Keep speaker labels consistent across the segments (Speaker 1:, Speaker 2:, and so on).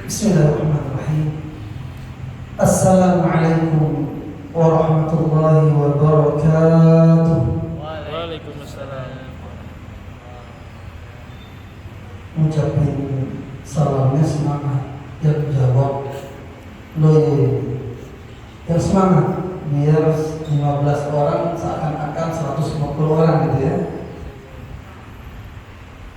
Speaker 1: Bismillahirrahmanirrahim. Assalamualaikum warahmatullahi wabarakatuh.
Speaker 2: Waalaikumsalam.
Speaker 1: Ucapin salamnya semangat, yang jawab loyo. Yang semangat biar 15 orang seakan-akan 150 orang gitu ya.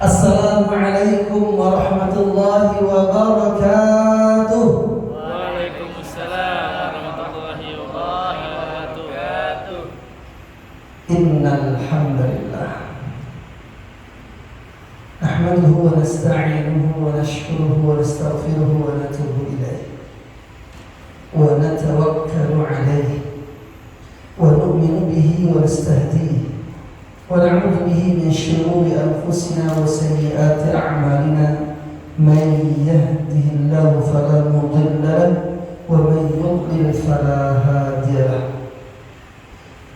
Speaker 1: Assalamualaikum warahmatullahi wabarakatuh.
Speaker 2: Waalaikumsalam warahmatullahi wabarakatuh.
Speaker 1: Innal hamdalillah nahmaduhu wa nasta'inuhu wa nashkuruhu wa nastaghfiruhu wa natubu ilayh wa natawakkalu alayhi wa nu'minu bihi wa nastahdihi ونعوذ به من شرور أنفسنا وسيئات أعمالنا من يهده الله فلا مضل له ومن يضلل فلا هادي له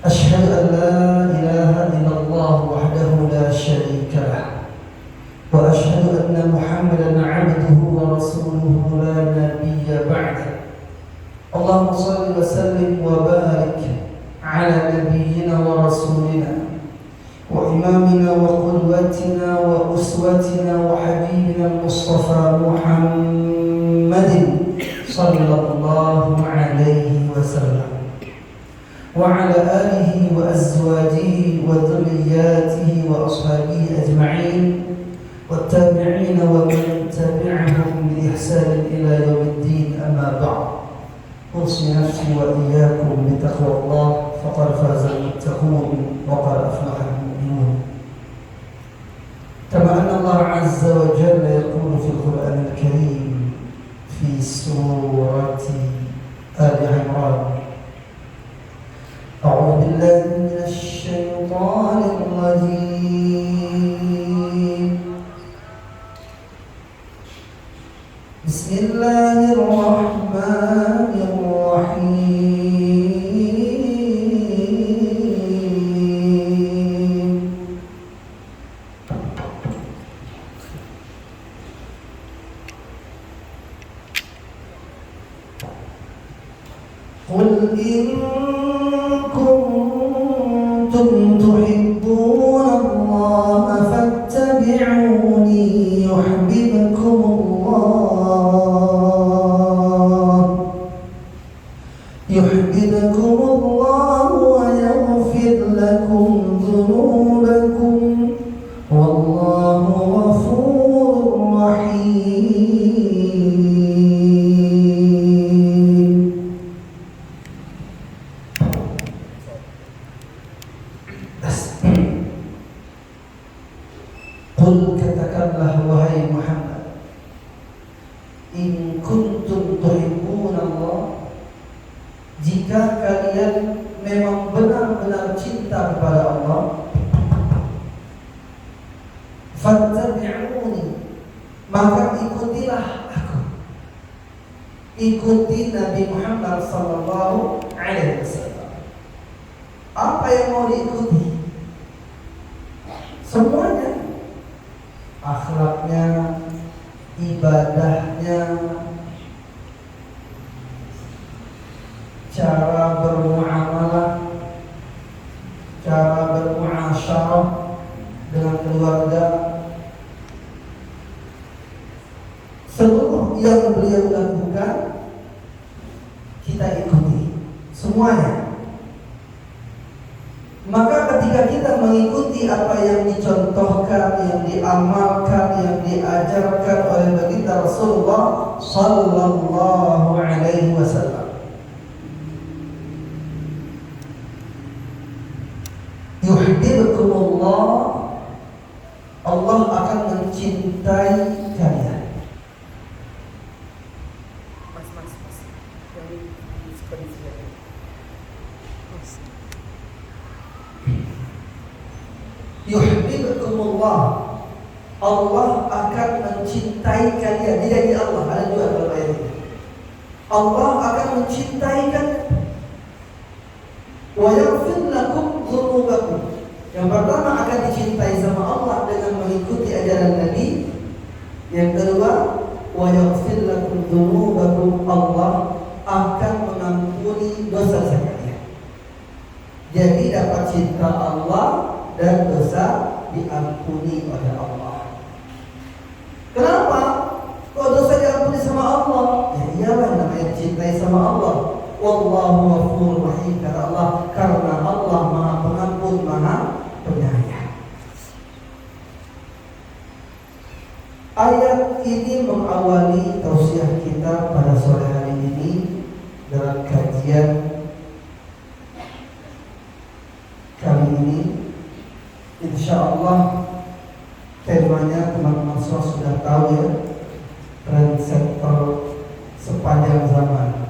Speaker 1: أشهد أن لا إله إلا الله وحده لا شريك له وأشهد أن محمدا عبده ورسوله لا نبي بعده اللهم صل وسلم وبارك على نبينا ورسولنا وإمامنا وقدوتنا وأسوتنا وحبيبنا المصطفى محمد صلى الله عليه وسلم وعلى آله وأزواجه وذرياته وأصحابه أجمعين والتابعين ومن تبعهم بإحسان إلى يوم الدين أما بعد أوصي نفسي وإياكم بتقوى الله فقد فاز المتقون وقد أفلح المؤمنون كما أن الله عز وجل يقول في القرآن الكريم في سورة آل عمران أعوذ بالله من الشيطان الرجيم بسم الله الرحمن الرحيم قل إن كنتم تحبون الله فاتبعوني يحببكم الله ويغفر لكم ذنوبكم والله غفور رحيم. Qul katakanlah wahai Muhammad, in kuntum tuhibbuna Allah, jika kalian memang benar-benar cinta kepada Allah, fattabi'uni, maka ikutilah aku. Ikuti Nabi Muhammad sallallahu alaihi wasallam. Apa yang mau diikuti? Semuanya. Akhlaknya, ibadahnya, cara bermuamalah, cara bermuasyarah dengan keluarga, seluruh yang beliau lakukan kita ikuti semuanya. Maka ketika kita mengikuti apa yang dicontohkan, yang diamalkan, yang diajarkan oleh baginda Rasulullah sallallahu alaihi wasallam, yuhibbukumullah, Allah akan mencintai kalian. Mas. Yuhibbukumullah, Allah akan mencintai kalian. Dia di Allah, ada dua dalam ayat ini. Allah akan mencintai kalian. Wa yaghfir lakum dzunubakum. Yang pertama akan dicintai sama Allah dengan mengikuti ajaran Nabi. Yang kedua, wa yaghfir lakum dzunubakum, Allah akan mengampuni dosa kalian. Jadi dapat cinta Allah dan dosa diampuni oleh Allah. Kenapa? Kalau dosa diampuni sama Allah, ya iyalah namanya dicintai sama Allah. Wallahu ghafurur rahim, kata Allah, karena Allah Maha Pengampun, Maha Penyayang. Ayat ini mengawali tausiah kita pada sore hari ini dalam kajian kali ini. Insyaallah temanya teman-teman semua sudah tahu ya, tren sektor sepanjang zaman.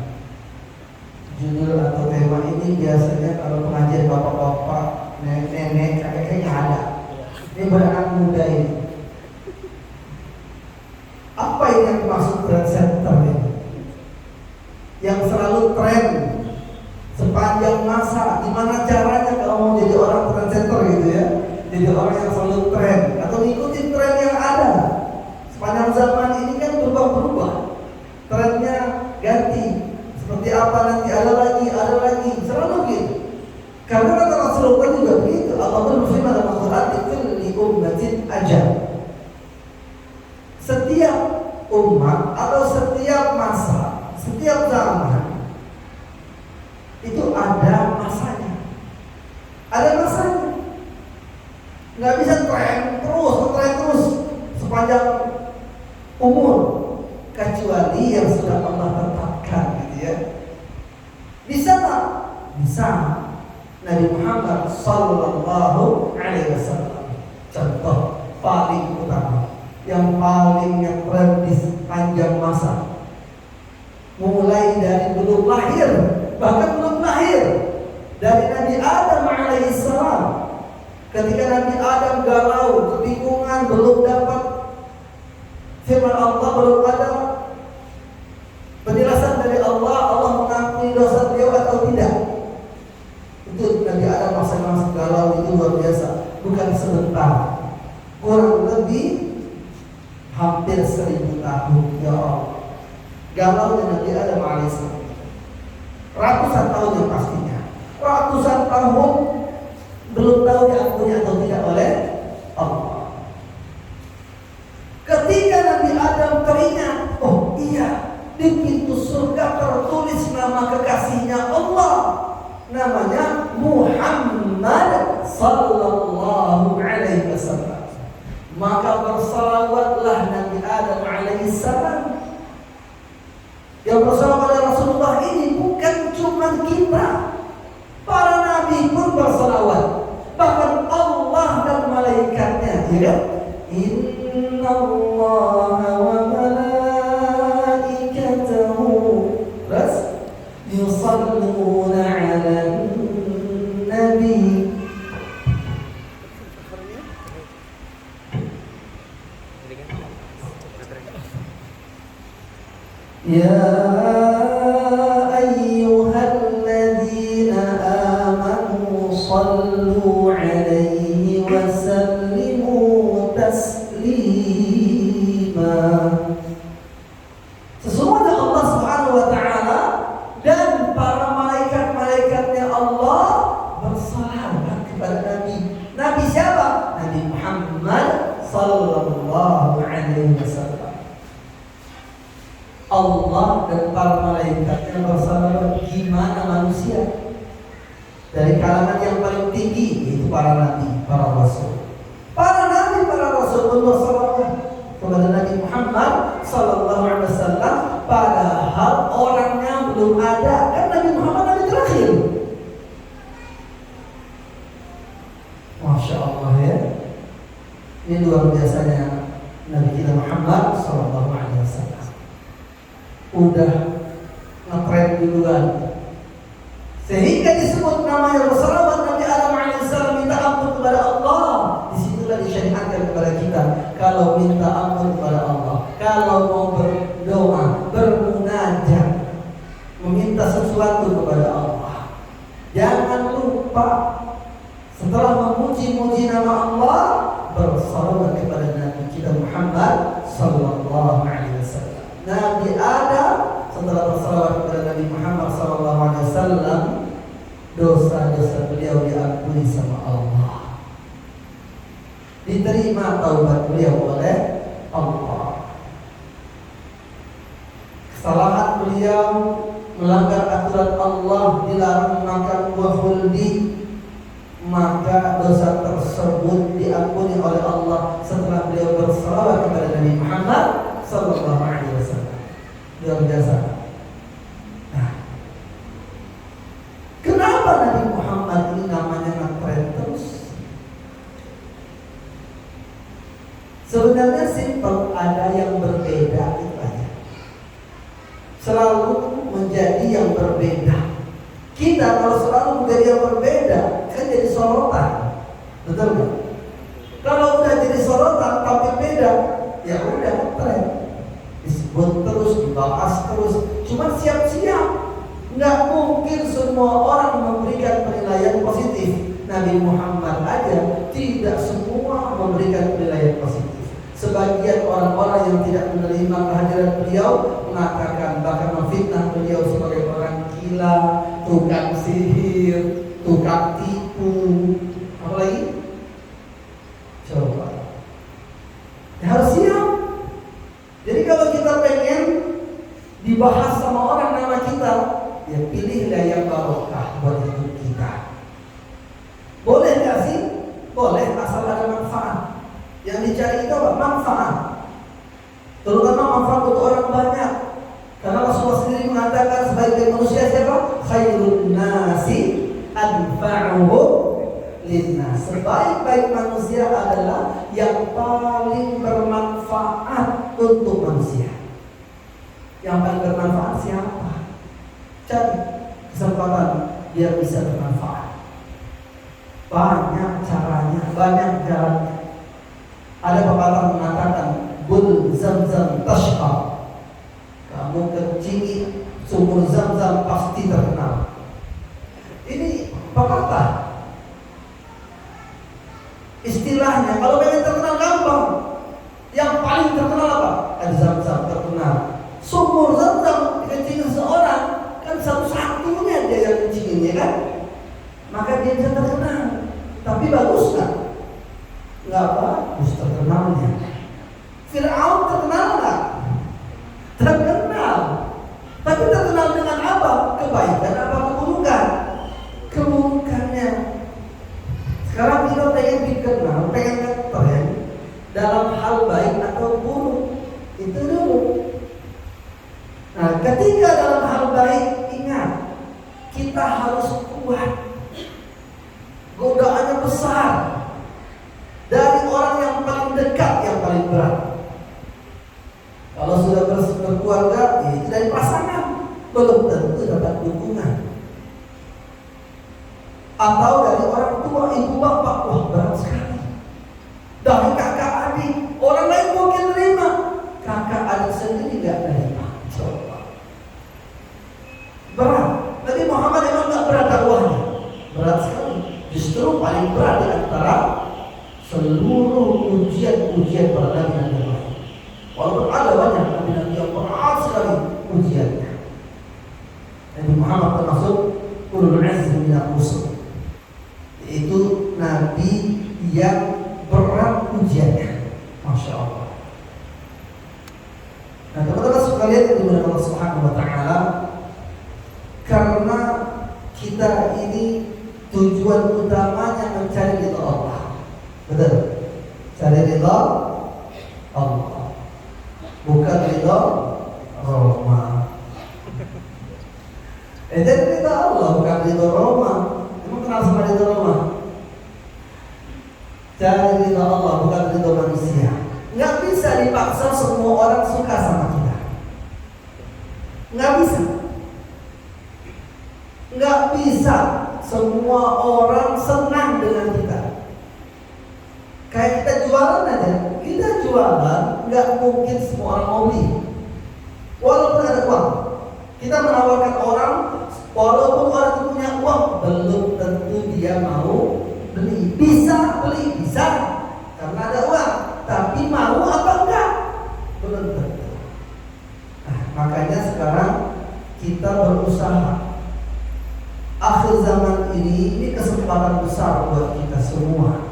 Speaker 1: Judul atau tema ini biasanya kalau pengajian bapak-bapak, nenek-nenek, kakek-kakek ada. Ini anak muda ini. Apa ini yang dimaksud trend center ini? Yang selalu tren sepanjang masa. Gimana caranya kalau mau jadi orang trend center gitu ya? Jadi orang yang selalu tren atau ngikutin tren yang ada. Sepanjang zaman ini kan berubah-berubah. Trennya ganti. Seperti apa nanti ada lagi, selalu gitu. Karena kata Rasulullah juga begitu. Allah berfirman dalam Al-Quran, "Likulli ummatin ajal." Setiap umat atau setiap masa, setiap zaman itu ada masanya. Ada masanya. Nggak bisa tren terus sepanjang umur, kecuali yang sudah Allah tetapkan, gitu ya. Bisa tak? Bisa. Nabi Muhammad Sallallahu Alaihi Wasallam contoh paling utama, yang paling ngetren di sepanjang masa, mulai dari belum lahir, bahkan belum lahir, dari Nabi Adam alaihissalam. Ketika Nabi Adam galau, kebingungan, belum dapat firman Allah, belum ada penjelasan dari Allah, Allah mengampuni dosa beliau atau tidak. Itu Nabi Adam masa-masa galau itu luar biasa, bukan sebentar, kurang lebih hampir 1000 tahun, ya Allah. Galau Nabi Adam alaihissalam. Ratusan tahun yang pastinya. Ratusan tahun belum tahu diampuni atau tidak oleh Allah. Ketika Nabi Adam teringat, oh iya, di pintu surga tertulis nama kekasihnya Allah, namanya Muhammad Sallallahu Alaihi Wasallam. Maka bersalawatlah Nabi Adam alaihissalam. Yang bersalawat pada Rasulullah ini bukan cuma kita, para nabi pun bersalawat, bahkan Allah dan malaikatnya, ya kan? Inna Allah wa malaikatahu yusalluna 'alan nabi. Ya ayyuhalladzina amanu sallu 'alaihi wa sallimu taslima. Sesungguhnya Allah Subhanahu wa taala dan para malaikat-malaikatnya Allah bersalawat kepada Nabi. Nabi siapa? Nabi Muhammad sallallahu alaihi wasallam. Allah dan para malaikatnya bersalawat, gimana manusia? Dari kalangan yang paling tinggi, yaitu para nabi, para rasul. Para nabi, para rasul pun bersalawat kepada Nabi Muhammad sallallahu alaihi wasallam, padahal orangnya belum ada. Kan Nabi Muhammad nabi terakhir. Masya Allah ya. Ini luar biasanya Nabi kita Muhammad sallallahu alaihi wasallam. Udah ngetren duluan, sehingga disebut namanya bersalawat Nabi Adam alaihissalam, minta ampun kepada Allah. Disitulah disyariatkan kepada kita kalau minta ampun kepada Allah, kalau mau berdoa, bermunajat, meminta sesuatu kepada Allah, jangan lupa setelah memuji-muji nama Allah, bersalawat kepada Nabi kita Muhammad sallallahu sallallahu alaihi wasallam. Nabi Adam setelah bersalawat kepada Nabi Muhammad sallallahu alaihi wasallam, dosa-dosa beliau diampuni sama Allah. Diterima taubat beliau oleh Allah. Kesalahan beliau melanggar aturan Allah, dilarang makan buah khuldi, maka dosa tersebut diampuni oleh Allah setelah beliau bersalawat kepada Nabi Muhammad sallallahu alaihi wasallam. Luar biasa. Nah, kenapa Nabi Muhammad ini namanya ngetren terus? Sebenarnya simpel, ada yang berbeda itu aja. Selalu menjadi yang berbeda. Kita kalau selalu menjadi yang berbeda, kan jadi sorotan, betul nggak? Kalau udah jadi sorotan tapi beda, ya udah tren, disebut terus, dibahas terus. Cuma siap-siap, nggak mungkin semua orang memberikan penilaian positif. Nabi Muhammad aja tidak semua memberikan penilaian positif. Sebagian orang-orang yang tidak menerima kehadiran beliau mengatakan, bahkan memfitnah beliau sebagai orang gila, tukang sihir, tukang tipu, apa lagi? Coba. Ya, harus siap. Jadi kalau kita pengen dibahas sama orang nama kita, ya pilihlah yang barokah buat hidup kita. Boleh nggak sih? Boleh, asal ada manfaat. Yang dicari itu apa? Manfaat. Terutama manfaat untuk orang banyak. Karena Rasulullah sendiri mengatakan sebagai manusia siapa? Khairun nasi anfa'uhum linnas. Sebaik-baik manusia adalah yang paling bermanfaat untuk manusia. Yang paling bermanfaat siapa? Cari kesempatan biar bisa bermanfaat. Banyak caranya, banyak jalannya. Ada pepatah mengatakan, bul zam-zam tashqa. Kamu kencingi sumur zam-zam pasti terkenal. Ini pepatah. Istilahnya, kalau pengen terkenal gampang. Yang paling terkenal apa? Ada zam-zam terkenal. Sumur zam-zam dikencingin seorang, kan satu-satunya dia yang kencinginnya kan? Maka dia bisa terkenal. Tapi bagus nggak? Nggak bagus terkenalnya. Fir'aun terkenal nggak? Terkenal. Tapi terkenal dengan apa? Kebaikan apa keburukan? Keburukannya. Sekarang kita pengen dikenal, pengen keren dalam hal baik atau buruk. Itu dulu. Nah, ketika dalam hal baik, ingat, kita harus kuat. Godaannya besar. Dari orang yang paling dekat, yang paling berat. Kalau sudah berkeluarga, ya itu dari pasangan, belum tentu dapat dukungan. Atau dari orang tua, ibu bapak, wah berat sekali. Dari kakak adik, orang lain mungkin terima, kakak adik sendiri nggak terima. Coba. Berat. Nabi Muhammad emang nggak berat dakwahnya, berat sekali. Justru paling berat di antara seluruh ujian-ujian para nabi lain. Walaupun ada banyak nabi-nabi yang berat sekali ujiannya, Nabi Muhammad termasuk ulul azmi minar rusul, yaitu nabi yang berat ujiannya. Masya Allah. Nah, teman-teman sekalian yang dimuliakan Allah Subhanahu wa taala, karena kita ini tujuan utamanya mencari ridha Allah. Betul? Cari ridha Allah, bukan ridha Roma. Jadi ridha Allah bukan ridha Roma. Emang kenal sama ridha Roma? Cari ridha Allah bukan ridha manusia. Nggak bisa dipaksa semua orang suka sama kita. Nggak bisa. Nggak bisa semua orang senang dengan kita. Kayak kita jualan aja, kita jualan nggak mungkin semua orang mau beli. Walaupun ada uang, kita menawarkan orang, walaupun orang itu punya uang, belum tentu dia mau beli. Bisa beli, bisa, karena ada uang. Tapi mau apa enggak? Belum belum tentu. Nah, makanya sekarang kita berusaha. Akhir zaman ini kesempatan besar buat kita semua.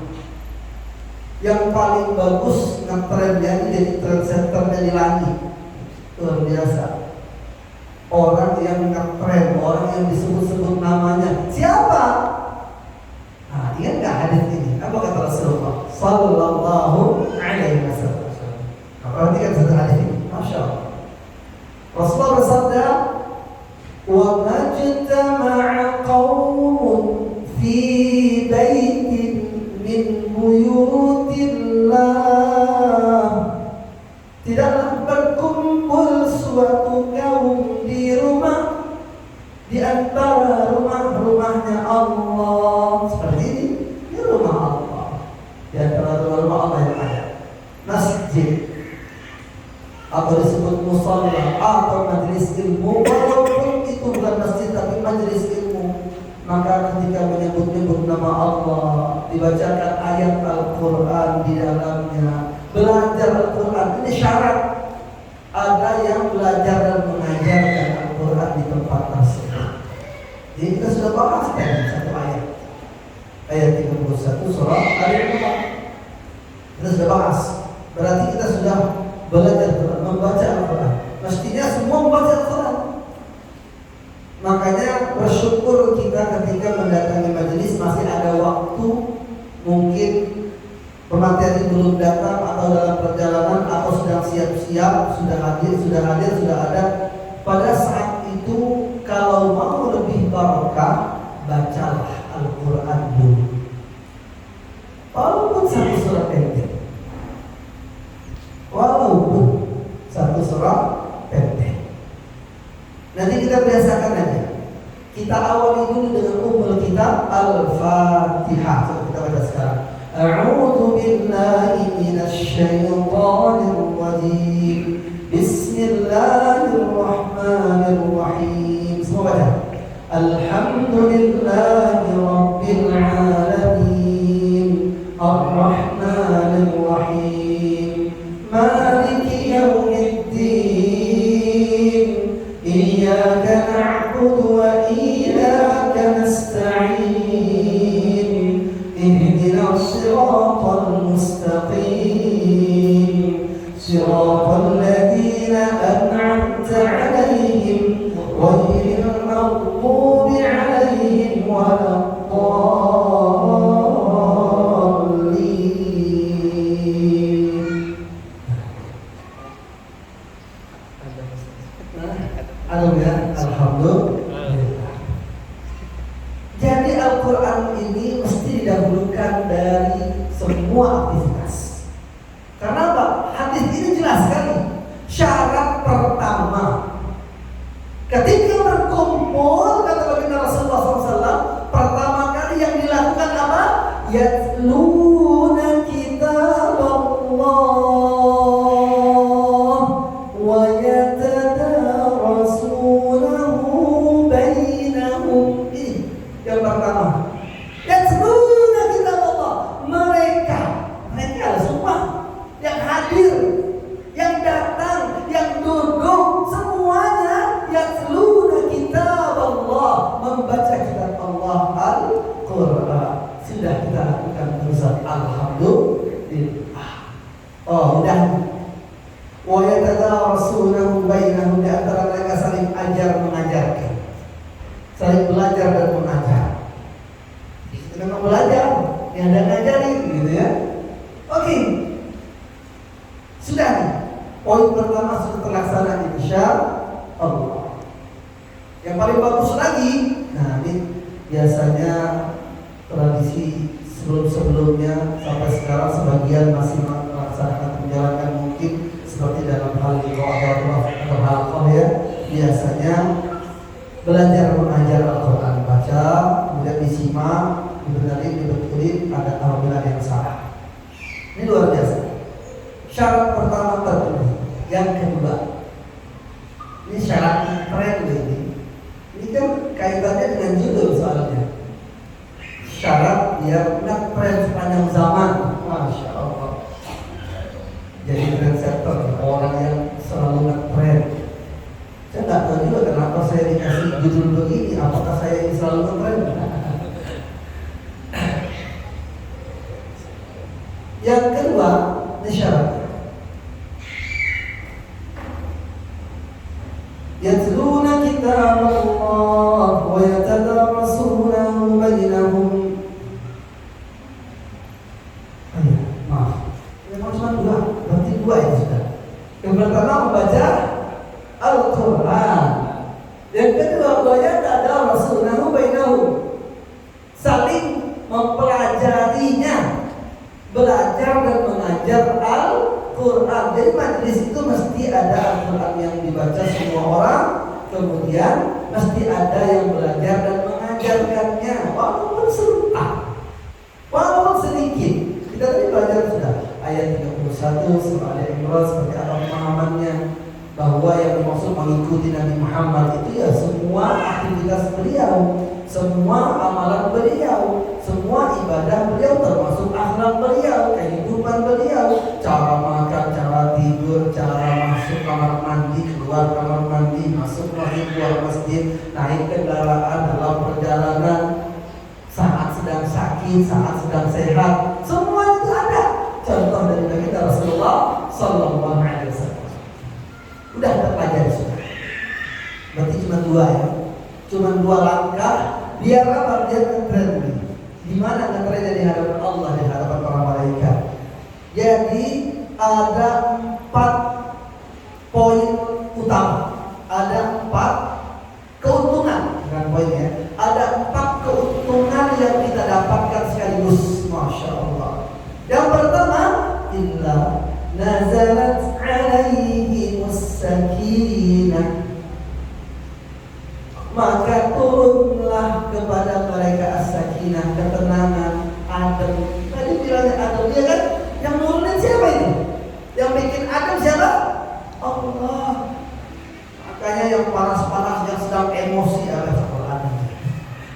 Speaker 1: Yang paling bagus ngetrennya ini jadi trendsetternya di langit. Luar biasa. Orang yang ngetren, orang yang disebut-sebut namanya. Siapa? Nah, ingat gak hadis ini? Apa kata Rasulullah Sallallahu alaihi wasallam? Nah, perhatikan satu hadis ini. Masya Allah. Rasulullah bersabda, "Wa majtama'a qaumun fi baitin min buyutillah." Tidaklah berkumpul suatu kaum di rumah, di antara rumah-rumahnya Allah. Seperti ini, di rumah Allah, di antara rumah Allah yang ada masjid, atau disebut musalla, atau majelis ilmu. Walaupun itu bukan masjid tapi majelis ilmu, maka ketika menyebut-nyebut nama Allah, dibacakan ayat Al-Quran di dalamnya, belajar Al-Quran, ini syarat. Ada yang belajar dan mengajarkan Al-Quran di tempat tersebut. Jadi kita sudah bahas tadi satu ayat 31 surah Al-Imran. Kita sudah bahas. Berarti kita sudah belajar Al-Quran, membaca Al-Quran. Mestinya semua membaca Al-Quran. Makanya bersyukur kita ketika mendatangi majelis masih ada waktu. Mungkin pemateri belum datang atau dalam perjalanan atau sedang siap-siap, sudah hadir, sudah ada. Pada saat itu kalau mau lebih barokah, bacalah Al-Quran dulu. Walaupun satu surah pendek. Walaupun satu surah pendek. Nanti kita biasakan aja. Kita awali dulu dengan ummul kitab Al-Fatihah. Coba kita baca sekarang. A'udzu billahi minasy syaithanir rajim. Bismillahirrahmanirrahim. Semua baca. Alhamdulillahi rabbil alamin. Ar-Rahmanir Rahim. Maliki yaumiddin. Iyyaka na'budu wa iyyaka nasta'in. Ihdinas siratal mustaqim. Siratal ladzina an'amta 'alaihim ghairil maghdubi 'alaihim waladdallin. Alhamdulillah. Jadi Al-Quran ini mesti didahulukan dari semua aktivitas. Karena apa? Hadis ini jelas sekali. Syarat pertama, ketika berkumpul, kata baginda Rasulullah SAW, pertama kali yang dilakukan apa? Yatluna kitab Allah wa yatadarasunahu bainahum. Yang pertama, yatluna kitab Allah. Mereka semua yang hadir, yang datang, yang duduk, semuanya yatluna kitab Allah, membaca kitab Allah Al-Quran. Sudah kita lakukan terusan, alhamdulillah. Oh, udah. Wa yatadarasunahu bainahum, di antara mereka saling ajar mengajarkan, saling belajar dan mengajar. Kita memang belajar, yang ada ngajarin, gitu ya. Oke. Sudah nih. Poin pertama sudah terlaksana, insya Allah. Yang paling bagus lagi, nah ini biasanya tradisi sebelum-sebelumnya sampai sekarang sebagian masih melaksanakan menjalankan, mungkin seperti dalam hal atau halqah ya. Biasanya belajar mengajar Al-Quran, baca, kemudian disimak, dibenarin, dibetulin, ada apabila yang salah. Ini luar biasa. Syarat pertama terpenuhi. Yang kedua, ini syarat tren ini. Ini kan kaitannya dengan judul soalnya. Syarat dia ngetren sepanjang zaman. Masya Allah. Jadi trendsetter, orang yang yatluna kitaballah wa yatadarasunahu bainahum. Maaf, memang cuma dua, berarti dua itu sudah. Yang pertama membaca Al-Quran, yang kedua wa yatadarasunahu bainahum, saling mempelajarinya, belajar dan mengajar Al-Quran. Jadi majelis itu mesti ada Al-Quran yang dibaca semua orang, kemudian mesti ada yang belajar dan mengajarkannya, walaupun sebentar, walaupun sedikit. Kita tadi belajar sudah ayat 31 surah Al-Imran seperti apa pemahamannya, bahwa yang dimaksud mengikuti Nabi Muhammad itu ya semua aktivitas beliau, semua amalan beliau, semua ibadah beliau, termasuk akhlak beliau, kehidupan beliau, cara makan, cara tidur, cara masuk kamar mandi, keluar kamar mandi, masuk masjid, keluar masjid, naik kendaraan dalam perjalanan, saat sedang sakit, saat sedang sehat, semua itu ada contoh dari Nabi Rasulullah Sallallahu Alaihi Wasallam. Udah terpelajari sudah. Berarti cuma dua ya, cuma dua langkah. Biar apa? Dia ngetren. Di mana ngetrennya? Di hadapan Allah, di hadapan para malaikat. Jadi ada 4 poin utama, ada 4 keuntungan, bukan poin ya. Ada 4 keuntungan yang kita dapatkan sekaligus. Masya Allah. Yang pertama, illa nazalat alaihimus sakinah, maka turunlah kepada mereka as-sakinah, ketenangan, adem. Tadi bilangnya adem, dia kan yang nurunin siapa itu? Yang bikin adem siapa? Allah. Makanya yang panas-panas, yang sedang emosi baca Quran,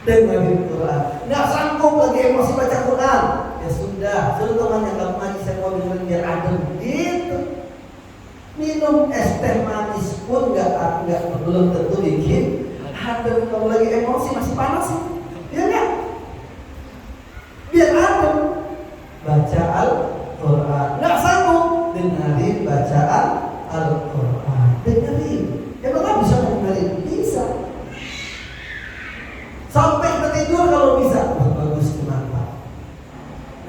Speaker 1: dengerin Quran. Nggak sanggup lagi emosi baca Quran, ya sudah, suruh temannya nggak ngaji, saya mau dengerin biar adem. Gitu. Minum es teh manis pun nggak belum tentu bikin adem. Kalau lagi emosi masih panas sih, ya nggak? Biar adem, baca Al-Quran. Nggak sanggup, dengerin bacaan Al-Quran. Dengerin, emang nggak bisa dengerin? Bisa. Sampai kita tidur kalau bisa, bagus, kenapa?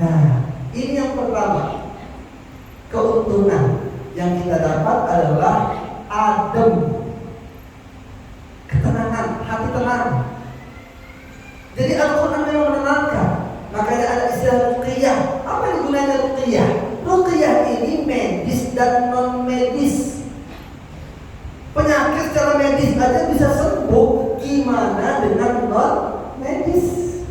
Speaker 1: Nah, ini yang pertama, keuntungan yang kita dapat adalah adem, ketenangan, hati tenang. Jadi Al-Quran memang menenangkan. Makanya ada istilah ruqyah. Apa yang gunanya ruqyah? Ruqyah ini medis dan non medis. Penyakit secara medis aja bisa sembuh, gimana dengan non medis?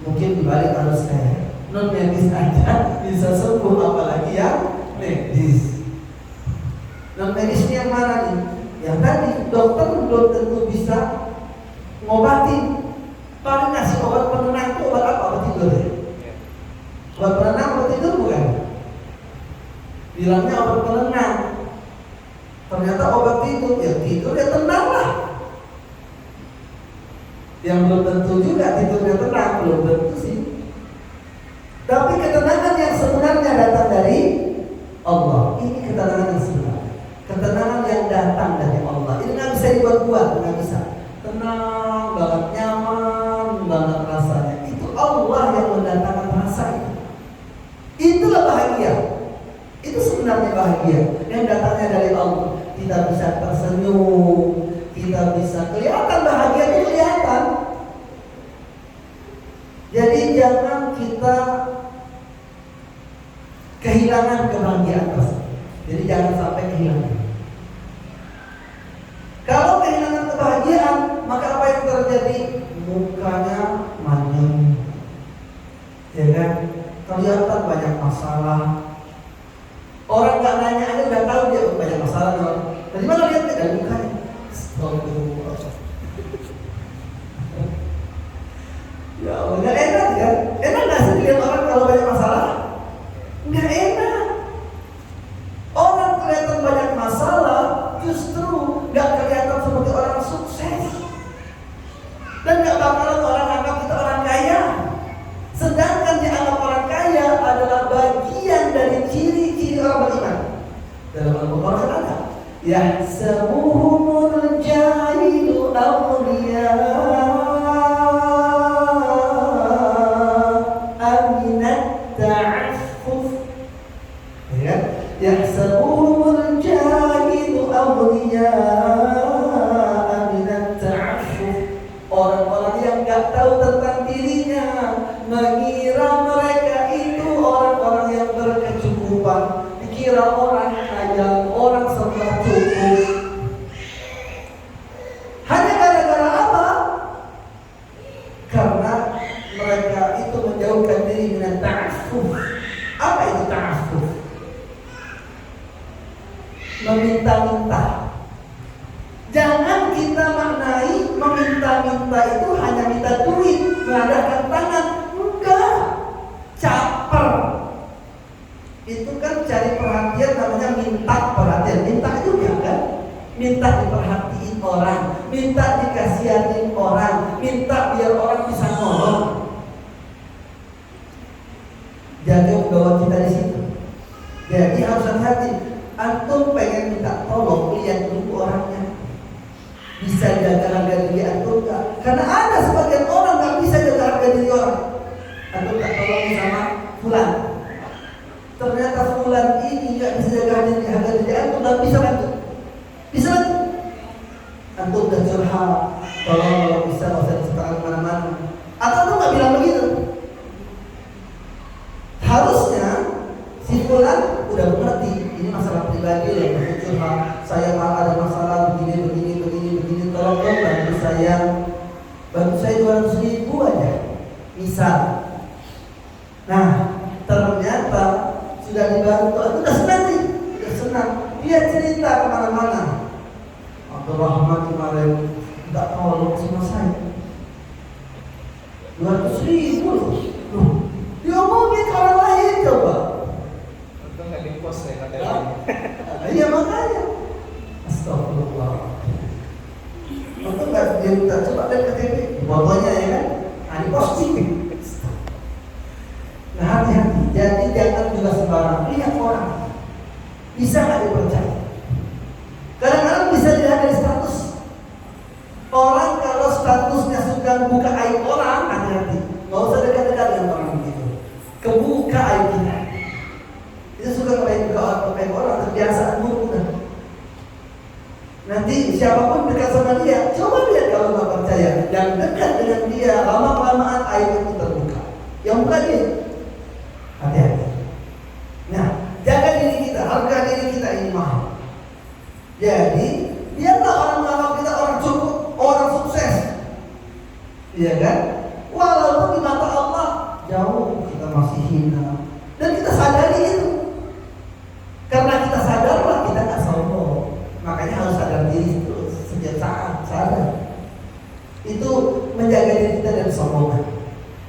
Speaker 1: Mungkin dibalik harus kayak non medis aja bisa sembuh, apalagi yang medis. Non medis ini yang mana nih? Yang tadi dokter belum tentu bisa ngobatin. Paling ngasih obat penenang itu obat apa? Obat tidur ya? Obat penenang, obat tidur bukan? Bilangnya obat penenang. Ternyata obat tidur, ya tidur ya tenang lah. Yang belum tentu juga tidurnya tenang, belum tentu sih. Tapi ketenangan yang sebenarnya datang dari Allah. Ini ketenangan yang sebenarnya, ketenangan yang datang dari Allah. Ini nggak bisa dibuat-buat, nggak bisa. Tenang banget, nyaman banget rasanya. Itu Allah yang mendatangkan rasa itu. Itulah bahagia. Itu sebenarnya bahagia yang datangnya dari Allah. Kita bisa tersenyum, kita bisa kelihatan bahagia itu kelihatan. Jadi jangan kita kehilangan kebahagiaan tersebut. Jadi jangan sampai kehilangan. Kalau kehilangan kebahagiaan, maka apa yang terjadi? Mukanya manyun, ya kan? Kelihatan banyak masalah. Orang nggak nanya aja udah tahu dia banyak masalah. Dari mana lihatnya? Dari mukanya. Ya Allah, nggak enak ya? Enak nggak sih lihat orang kalau banyak masalah? Nggak enak. Orang kelihatan banyak masalah, justru nggak kelihatan seperti orang sukses, dan nggak bakalan orang anggap kita orang kaya. Sedangkan dianggap orang kaya adalah bagian dari ciri-ciri orang beriman. Dalam Al-Quran ada Yahsabuhumul jahilu awliya aminat ta'affuf. Ya, yahsabuhumul jahilu awliya aminat ta'affuf. Orang-orang yang gak tahu tentang dirinya mengira mereka itu orang-orang yang berkecukupan, dikira orang kaya, orang serba cukup. Hanya gara-gara apa? Karena mereka itu menjauhkan diri dengan ta'affuf. Apa itu ta'affuf? Meminta-minta. Jangan kita maknai meminta-minta itu hanya minta duit, mengadakan tangan. Enggak. Caper. Itu kan cari perhatian, namanya minta perhatian. Minta juga kan? Minta diperhatiin orang, minta dikasihanin orang, minta biar orang bisa nolong. Jaga bahwa kita di situ. Jadi harus hati-hati. Antum pengen minta tolong, lihat dulu orangnya. Bisa jaga harga diri antum enggak? Karena ada sebagian orang enggak bisa jaga harga diri orang. Antum tak tolong sama fulan. Ternyata fulan ini enggak bisa jaga harga diri antum, enggak bisa bantu. Bisa bantu. Antum udah curhat, tolong kalau bisa enggak usah disebarkan kemana-mana. Atau antum enggak bilang begitu. Harusnya si fulan udah mengerti ini masalah pribadi yang curhat. Saya ada masalah begini, tolong dong bantu saya 200.000 aja, misal. Nah, ternyata sudah dibantu, itu udah senang nih, udah senang. Dia cerita kemana-mana. Abdul Rahman kemarin nggak tolong sama saya 200.000 loh. Diomongin ke orang lain coba.
Speaker 3: Untung nggak di post ya katanya.
Speaker 1: Iya makanya. Astagfirullah. Untung nggak dia minta coba lihat KTP, fotonya ya kan? Nah, di posting. Nah hati-hati. Jadi jangan juga sembarang lihat orang. Bisa nggak dipercaya? Kadang-kadang bisa dilihat dari status. Orang kalau statusnya suka buka aib orang, hati-hati. Nggak usah dekat-dekat dengan orang begitu. Kebuka aib kita. Itu suka buka aib orang, kebiasaan buruk. Nanti siapapun dekat sama dia, coba lihat kalau nggak percaya. Yang dekat dengan dia, lama-kelamaan aib itu terbuka. Yang buka dia. Hati-hati. Nah, jaga diri kita, harga diri kita ini mahal. Jadi, biarlah orang menganggap kita orang cukup, orang sukses. Iya kan? Walaupun di mata Allah jauh kita masih hina. Dan kita sadari itu. Karena kita sadarlah kita nggak sombong. Makanya harus sadar diri terus setiap saat, sadar. Itu menjaga diri kita dari sombongan.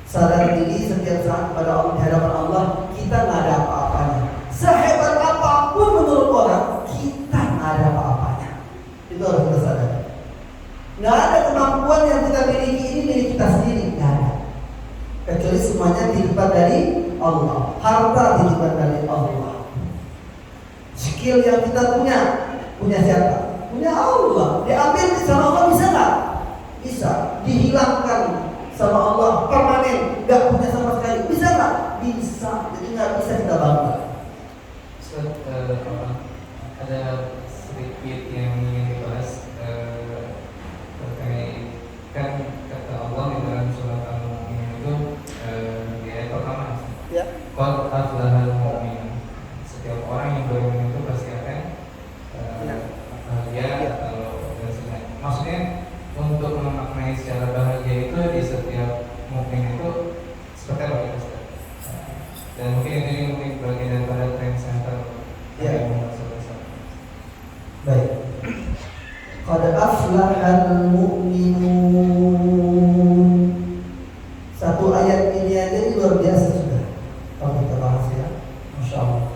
Speaker 1: Sadar diri setiap saat pada Allah, di hadapan Allah, kita nggak ada apa-apanya. Sehebat apapun menurut orang, kita nggak ada apa-apanya. Itu harus kita sadar. Nggak ada kemampuan yang kita miliki ini milik kita sendiri, nggak ada. Kecuali semuanya titipan dari Allah. Harta titipan dari Allah. Skill yang kita punya siapa? Punya Allah. Diambil sama Allah bisa nggak? Bisa. Dihilangkan sama Allah permanen, nggak punya sama sekali. Bisa nggak? Bisa. Jadi nggak bisa kita bangga.
Speaker 3: Ada sedikit yang ingin dibahas terkait kan kata Allah di dalam surat Al-Mu'min itu di ayat pertama.
Speaker 1: Ya.
Speaker 3: Qad aflahal mu'minun. Setiap orang yang beriman itu pasti akan bahagia atau maksudnya untuk memaknai secara bahagia itu di setiap mukmin itu seperti apa kita Ustaz? Dan mungkin ini mungkin bagian daripada trend center
Speaker 1: Ya.
Speaker 3: yang
Speaker 1: Baik. Qad aflahal mu'minun. Satu ayat ini aja luar biasa sudah. Kalau kita bahas ya, Masya Allah.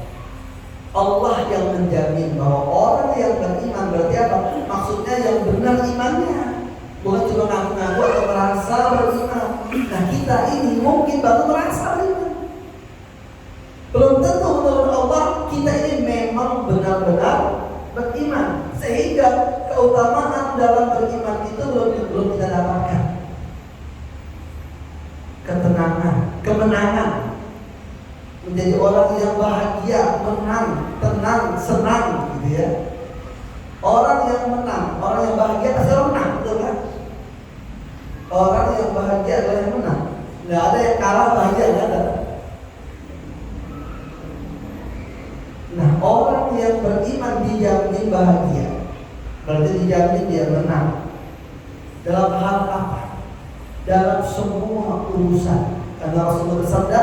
Speaker 1: Allah yang menjamin bahwa orang yang beriman berarti apa? Maksudnya yang benar imannya, bukan cuma ngaku-ngaku atau merasa beriman. Nah kita ini mungkin baru merasa beriman. Belum tentu menurut Allah kita ini memang benar-benar beriman. keutamaan dalam beriman itu belum kita dapatkan. Ketenangan, kemenangan, menjadi orang yang bahagia, menang, tenang, senang, gitu ya. Orang yang menang, orang yang bahagia pasti orang menang, betul kan? Orang yang bahagia adalah yang menang. Nggak ada yang kalah bahagia, nggak ada. Nah, orang yang beriman dijamin bahagia, berarti dijamin dia menang. Dalam hal apa? Dalam semua urusan. Karena Rasulullah bersabda,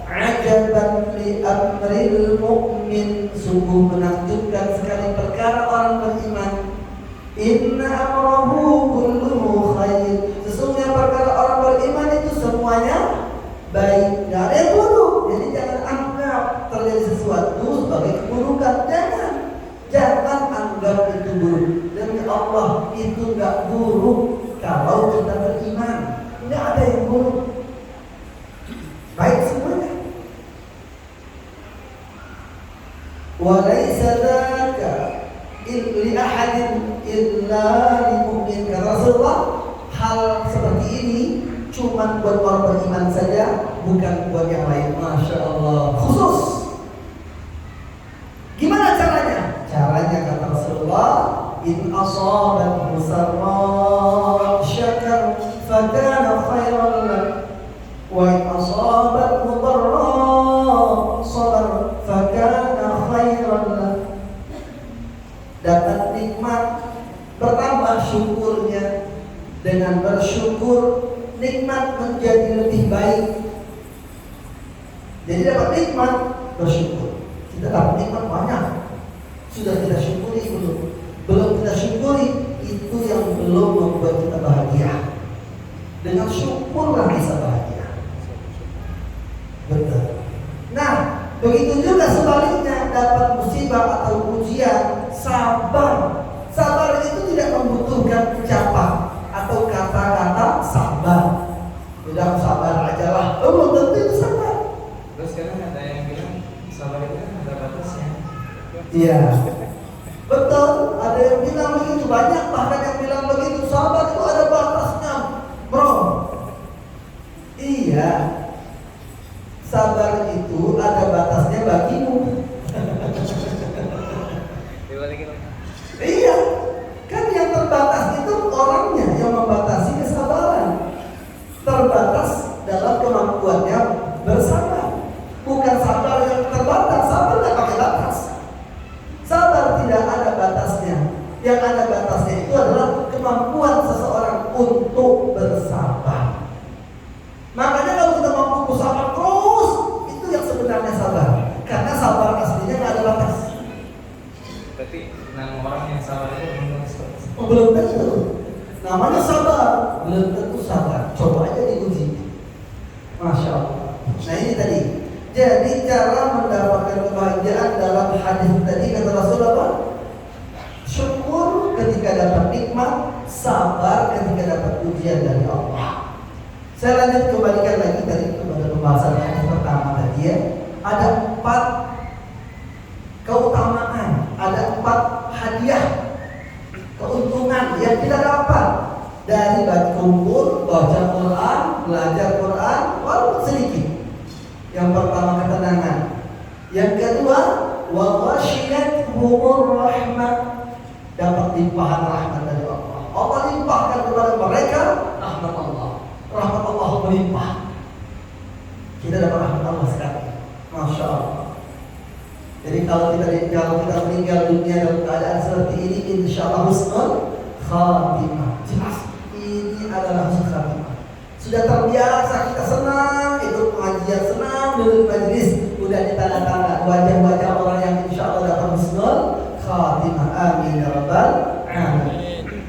Speaker 1: "Ajaban li amril mu'min." Sungguh menakjubkan sekali perkara orang beriman. Inna amrahu kulluhu khair. Sesungguhnya perkara orang beriman itu semuanya baik, tidak ada yang buruk. Jadi jangan anggap terjadi sesuatu sebagai keburukan. Jangan anggap itu buruk. Demi Allah itu nggak buruk kalau kita beriman. Nggak ada yang buruk. Baik semuanya. Walaysa dzaka li ahadin illa lil mu'min. Kata Rasulullah, hal seperti ini cuma buat orang beriman saja, bukan buat yang lain. Masya Allah. Khusus. Gimana caranya? Caranya kata Rasulullah, in asabat musarra syakar fakana khairan lak, wa in asabat mudarra sabar fakana khairan lak. Dapat nikmat, bertambah syukurnya. Dengan bersyukur, nikmat menjadi lebih baik. Jadi dapat nikmat, bersyukur. Kita dapat nikmat banyak. Sudah kita syukuri belum? Belum kita syukuri, itu yang belum membuat kita bahagia. Dengan syukurlah bisa bahagia. Betul. Nah, begitu juga sebaliknya, dapat musibah atau ujian, sabar. Sabar itu tidak membutuhkan ucapan atau kata-kata sabar. Tidak sabar aja lah. Belum tentu itu sabar.
Speaker 3: Terus sekarang ada yang bilang sabar itu kan ada batasnya.
Speaker 1: Iya. Betul. Ada yang bilang begitu, banyak bahkan yang bilang begitu. Sabar itu ada batasnya, bro. Iya. Sabar itu ada batasnya bagimu. Iya. Kan yang terbatas itu orangnya yang membatasi kesabaran. Terbatas dalam kemampuannya bersabar. Bukan sabar yang terbatas. Sabar tidak pakai batas. Sabar tidak ada batasnya. Yang ada batasnya itu adalah kemampuan seseorang untuk bersabar. Makanya kalau kita mampu bersabar terus, itu yang sebenarnya sabar. Karena sabar aslinya nggak ada batas.
Speaker 3: Berarti nama orang yang sabar itu
Speaker 1: belum tentu. Namanya sabar, belum tentu sabar. Coba aja diuji. Masya Allah. Nah ini tadi. Jadi cara mendapatkan kebahagiaan dalam hadis tadi kata Rasulullah, syukur ketika dapat nikmat, sabar ketika dapat ujian dari Allah. Saya lanjut kembalikan lagi tadi kepada pembahasan hadis pertama tadi ya. Ada 4 keutamaan, ada 4 hadiah, keuntungan yang kita dapat dari kumpul, baca Quran, belajar Quran, walaupun sedikit. Yang pertama ketenangan, yang kedua wa ghashiyatuhumur rahmah, dapat limpahan rahmat dari Allah. Allah limpahkan kepada mereka rahmat Allah. Rahmat Allah melimpah. Kita dapat rahmat Allah sekarang. Masya Allah. Jadi kalau kita meninggal dunia dalam keadaan seperti ini, insya Allah husnul khatimah. Jelas ini adalah husnul khatimah. Sudah terbiasa kita senang ikut pengajian, senang duduk majlis, udah ditanda-tanda wajah-wajah orang yang insya Allah dapat husnul khatimah. Amin ya rabbal alamin.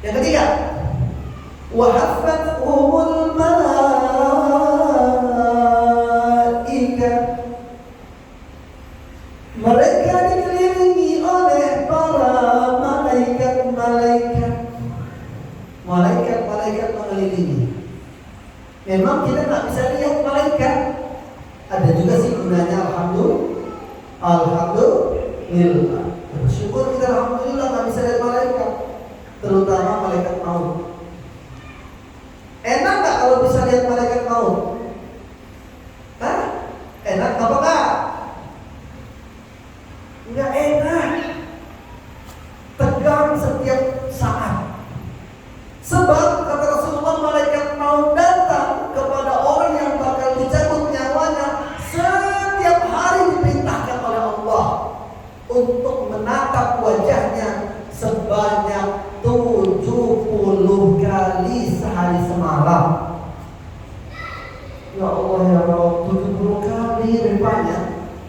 Speaker 1: Yang ketiga, wa hafathumul malaika, mereka dikelilingi oleh para malaikat-malaikat. Malaikat-malaikat mengelilingi. Memang kita nggak bisa lihat malaikat. Ada juga sih gunanya alhamdulillah. Bersyukur kita alhamdulillah nggak bisa lihat malaikat. nggak enak, tegang setiap saat. Sebab kata Rasulullah, malaikat mau datang kepada orang yang bakal dicabut nyawanya setiap hari diperintahkan oleh Allah untuk menatap wajahnya sebanyak 70 kali sehari semalam. Ya Allah ya Allah, 70 kali rupanya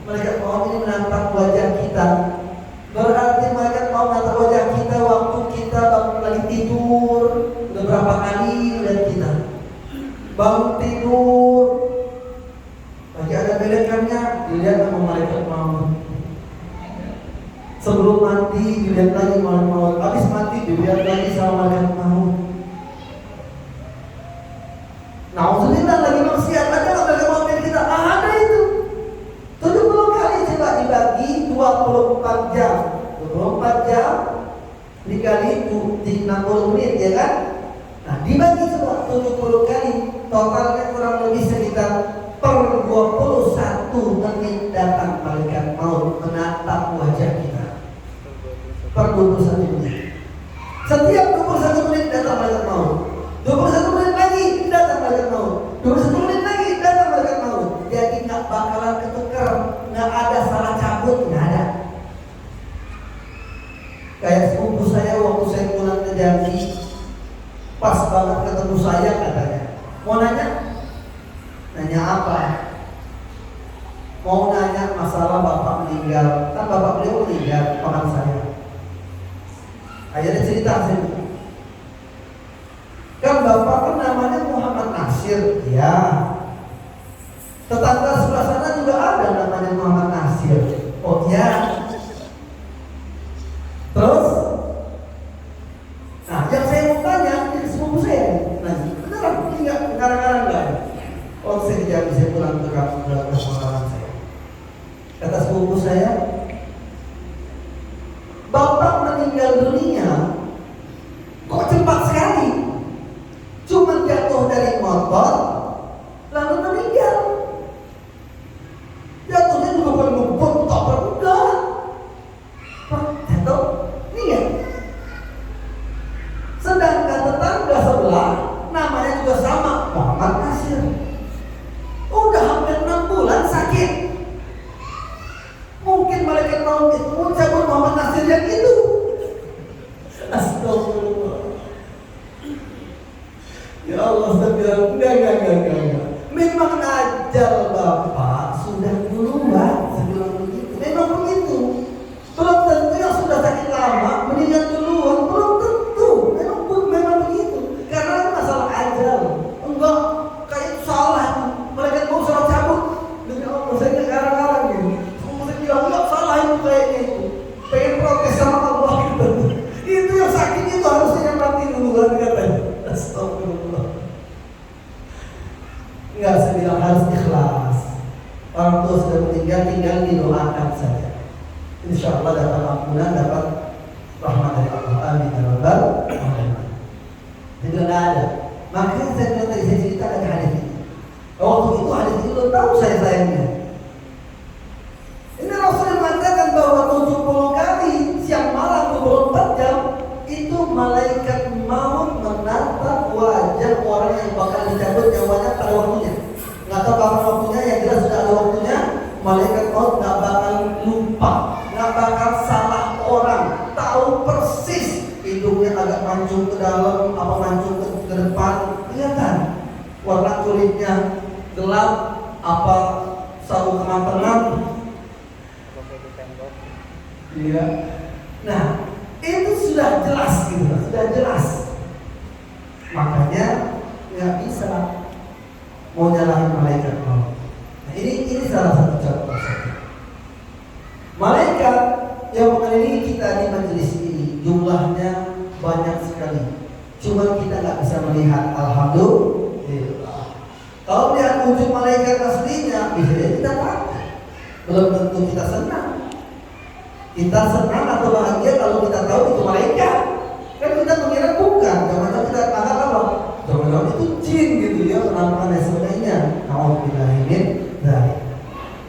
Speaker 1: malaikat maut ini menatap wajah kita. Berarti malaikat maut menatap wajah kita waktu kita bangun lagi tidur. Udah berapa kali lihat kita bangun tidur, lagi ada belekannya dilihat sama malaikat maut. Sebelum mati dilihat lagi malaikat maut. Habis mati dilihat lagi sama malaikat maut. Nauzubillah, lagi maksiat ada nggak malaikat maut yang kita? Ada itu. 70 kali coba dibagi 24 jam. 24 jam dikali 60 menit, ya kan? Nah, dibagi coba 70 kali, totalnya kurang lebih sekitar per 21 menit datang malaikat maut menatap wajah kita. Per 21 menit. Setiap 21 menit datang malaikat maut. 21 menit lagi datang malaikat maut. 21 menit lagi datang malaikat maut. Jadi nggak bakalan ketukar, nggak ada salah cabut, nggak ada. Kayak sepupu saya waktu saya pulang ke Jambi, pas banget ketemu saya katanya. Mau nanya? Nanya apa? Mau nanya masalah bapak meninggal. Kan bapak beliau meninggal, paman saya. Akhirnya cerita sih. Kan bapak kan namanya Muhammad Nasir, ya. Tetangga sebelah sana juga ada namanya Muhammad Nasir. Oh ya. Terus, nah yang saya mau tanya, ini sepupu saya. Nah, beneran, ini nggak karang-karang nggak? Oh saya di Jambi, saya pulang ke kampung saya. Kata sepupu saya, bapak meninggal dunia kok cepat sekali. Cuma jatuh dari motor lalu meninggal. Jatuhnya juga perlu bentok enggak. Jatuh meninggal. Sedangkan tetangga sebelah namanya juga sama, Muhammad Nasir. Udah hampir 6 bulan sakit. Mungkin malaikat maut itu mencabut Muhammad Nasir yang itu. Astagfirullah. Ya Allah, saya bilang enggak. Memang ajal bapak sudah duluan sebelum begitu. Memang begitu. Belum tentu yang sudah sakit lama meninggal duluan, belum tentu. Memang begitu. Karena ini masalah ajal. Enggak, kayak itu salah. Malaikat mau salah cabut. Demi Allah, saya nggak karang-karang gitu. Saya bilang enggak salah itu kayaknya itu. Pengen protes sama Allah gitu. Itu yang sakit itu harusnya yang mati duluan katanya. Astagfirullah. Enggak, saya bilang harus ikhlas. Orang tua sudah meninggal, tinggal didoakan saja. Insya Allah dapat ampunan, dapat rahmat dari Allah. Amin ya rabbal alamin. Itu nggak ada. Makanya saya bilang tadi, saya ceritakan hadis ini. Waktu itu hadis itu belum tahu saya sayangnya. Ini Rasul yang mengatakan bahwa 70 kali siang malam 24 jam itu malaikat maut menatap wajah orang yang bakal dicabut nyawanya pada waktunya. Nggak tahu kapan waktunya, yang jelas sudah ada waktunya. Malaikat maut nggak bakal lupa, nggak bakal salah orang, tahu persis hidungnya agak mancung ke dalam, apa mancung ke depan, kelihatan. Warna kulitnya gelap, apa sabu tengah-tengah. Iya. Nah, itu sudah jelas gitu, sudah jelas. Makanya nggak bisa mau nyalahin malaikat maut. Nah, ini salah satu contoh saja. Malaikat yang mengelilingi kita di majelis ini jumlahnya banyak sekali. Cuma kita nggak bisa melihat. Alhamdulillah. Kalau melihat wujud malaikat aslinya, bisa jadi kita takut. Belum tentu kita senang. Kita senang atau bahagia kalau kita tahu itu malaikat. Kan kita mengira bukan. Jangan-jangan kita anggap apa? Jangan-jangan itu jin gitu ya, penampakan dan sebagainya. Nauzubillah min dzalik.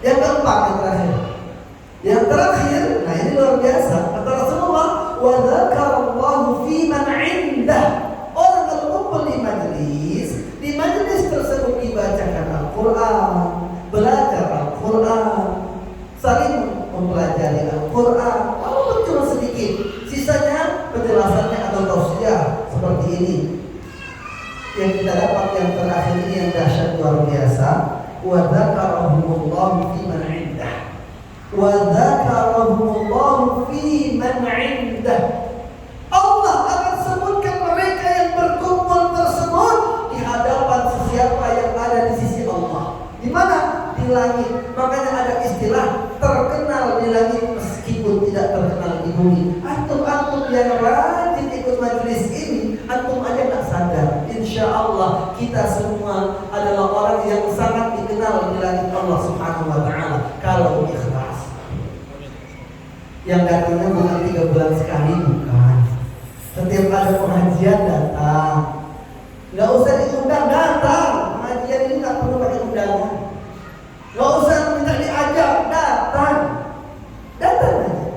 Speaker 1: Yang keempat, yang terakhir. Yang terakhir Nah ini luar biasa. Kata Rasulullah, wa dzakarallahu fi man 'indah. Orang kalau kumpul di majelis tersebut dibacakan Al-Quran, belajar Al-Quran, saling mempelajari Al-Quran, walaupun cuma sedikit, sisanya penjelasannya atau tausiah seperti ini. Yang kita dapat yang terakhir ini yang dahsyat luar biasa. Wa dzakarahumullahu fi man 'indah. Wa dzakarahumullahu fi man 'indah. Allah akan sebutkan mereka yang berkumpul tersebut di hadapan sesiapa yang ada di sisi Allah. Di mana? Di langit. Makanya ada istilah terkenal di langit meskipun tidak terkenal di bumi. Antum yang rajin ikut majelis ini, antum aja tak sadar. Insya Allah kita semua adalah orang yang sangat dikenal di langit Allah Subhanahu Wa Taala kalau ikhlas. Yang datangnya bukan 3 bulan sekali, bukan. Setiap ada pengajian datang. Gak usah diundang, datang. Pengajian ini gak perlu pakai undangan. Gak usah minta diajak, datang. Datang aja.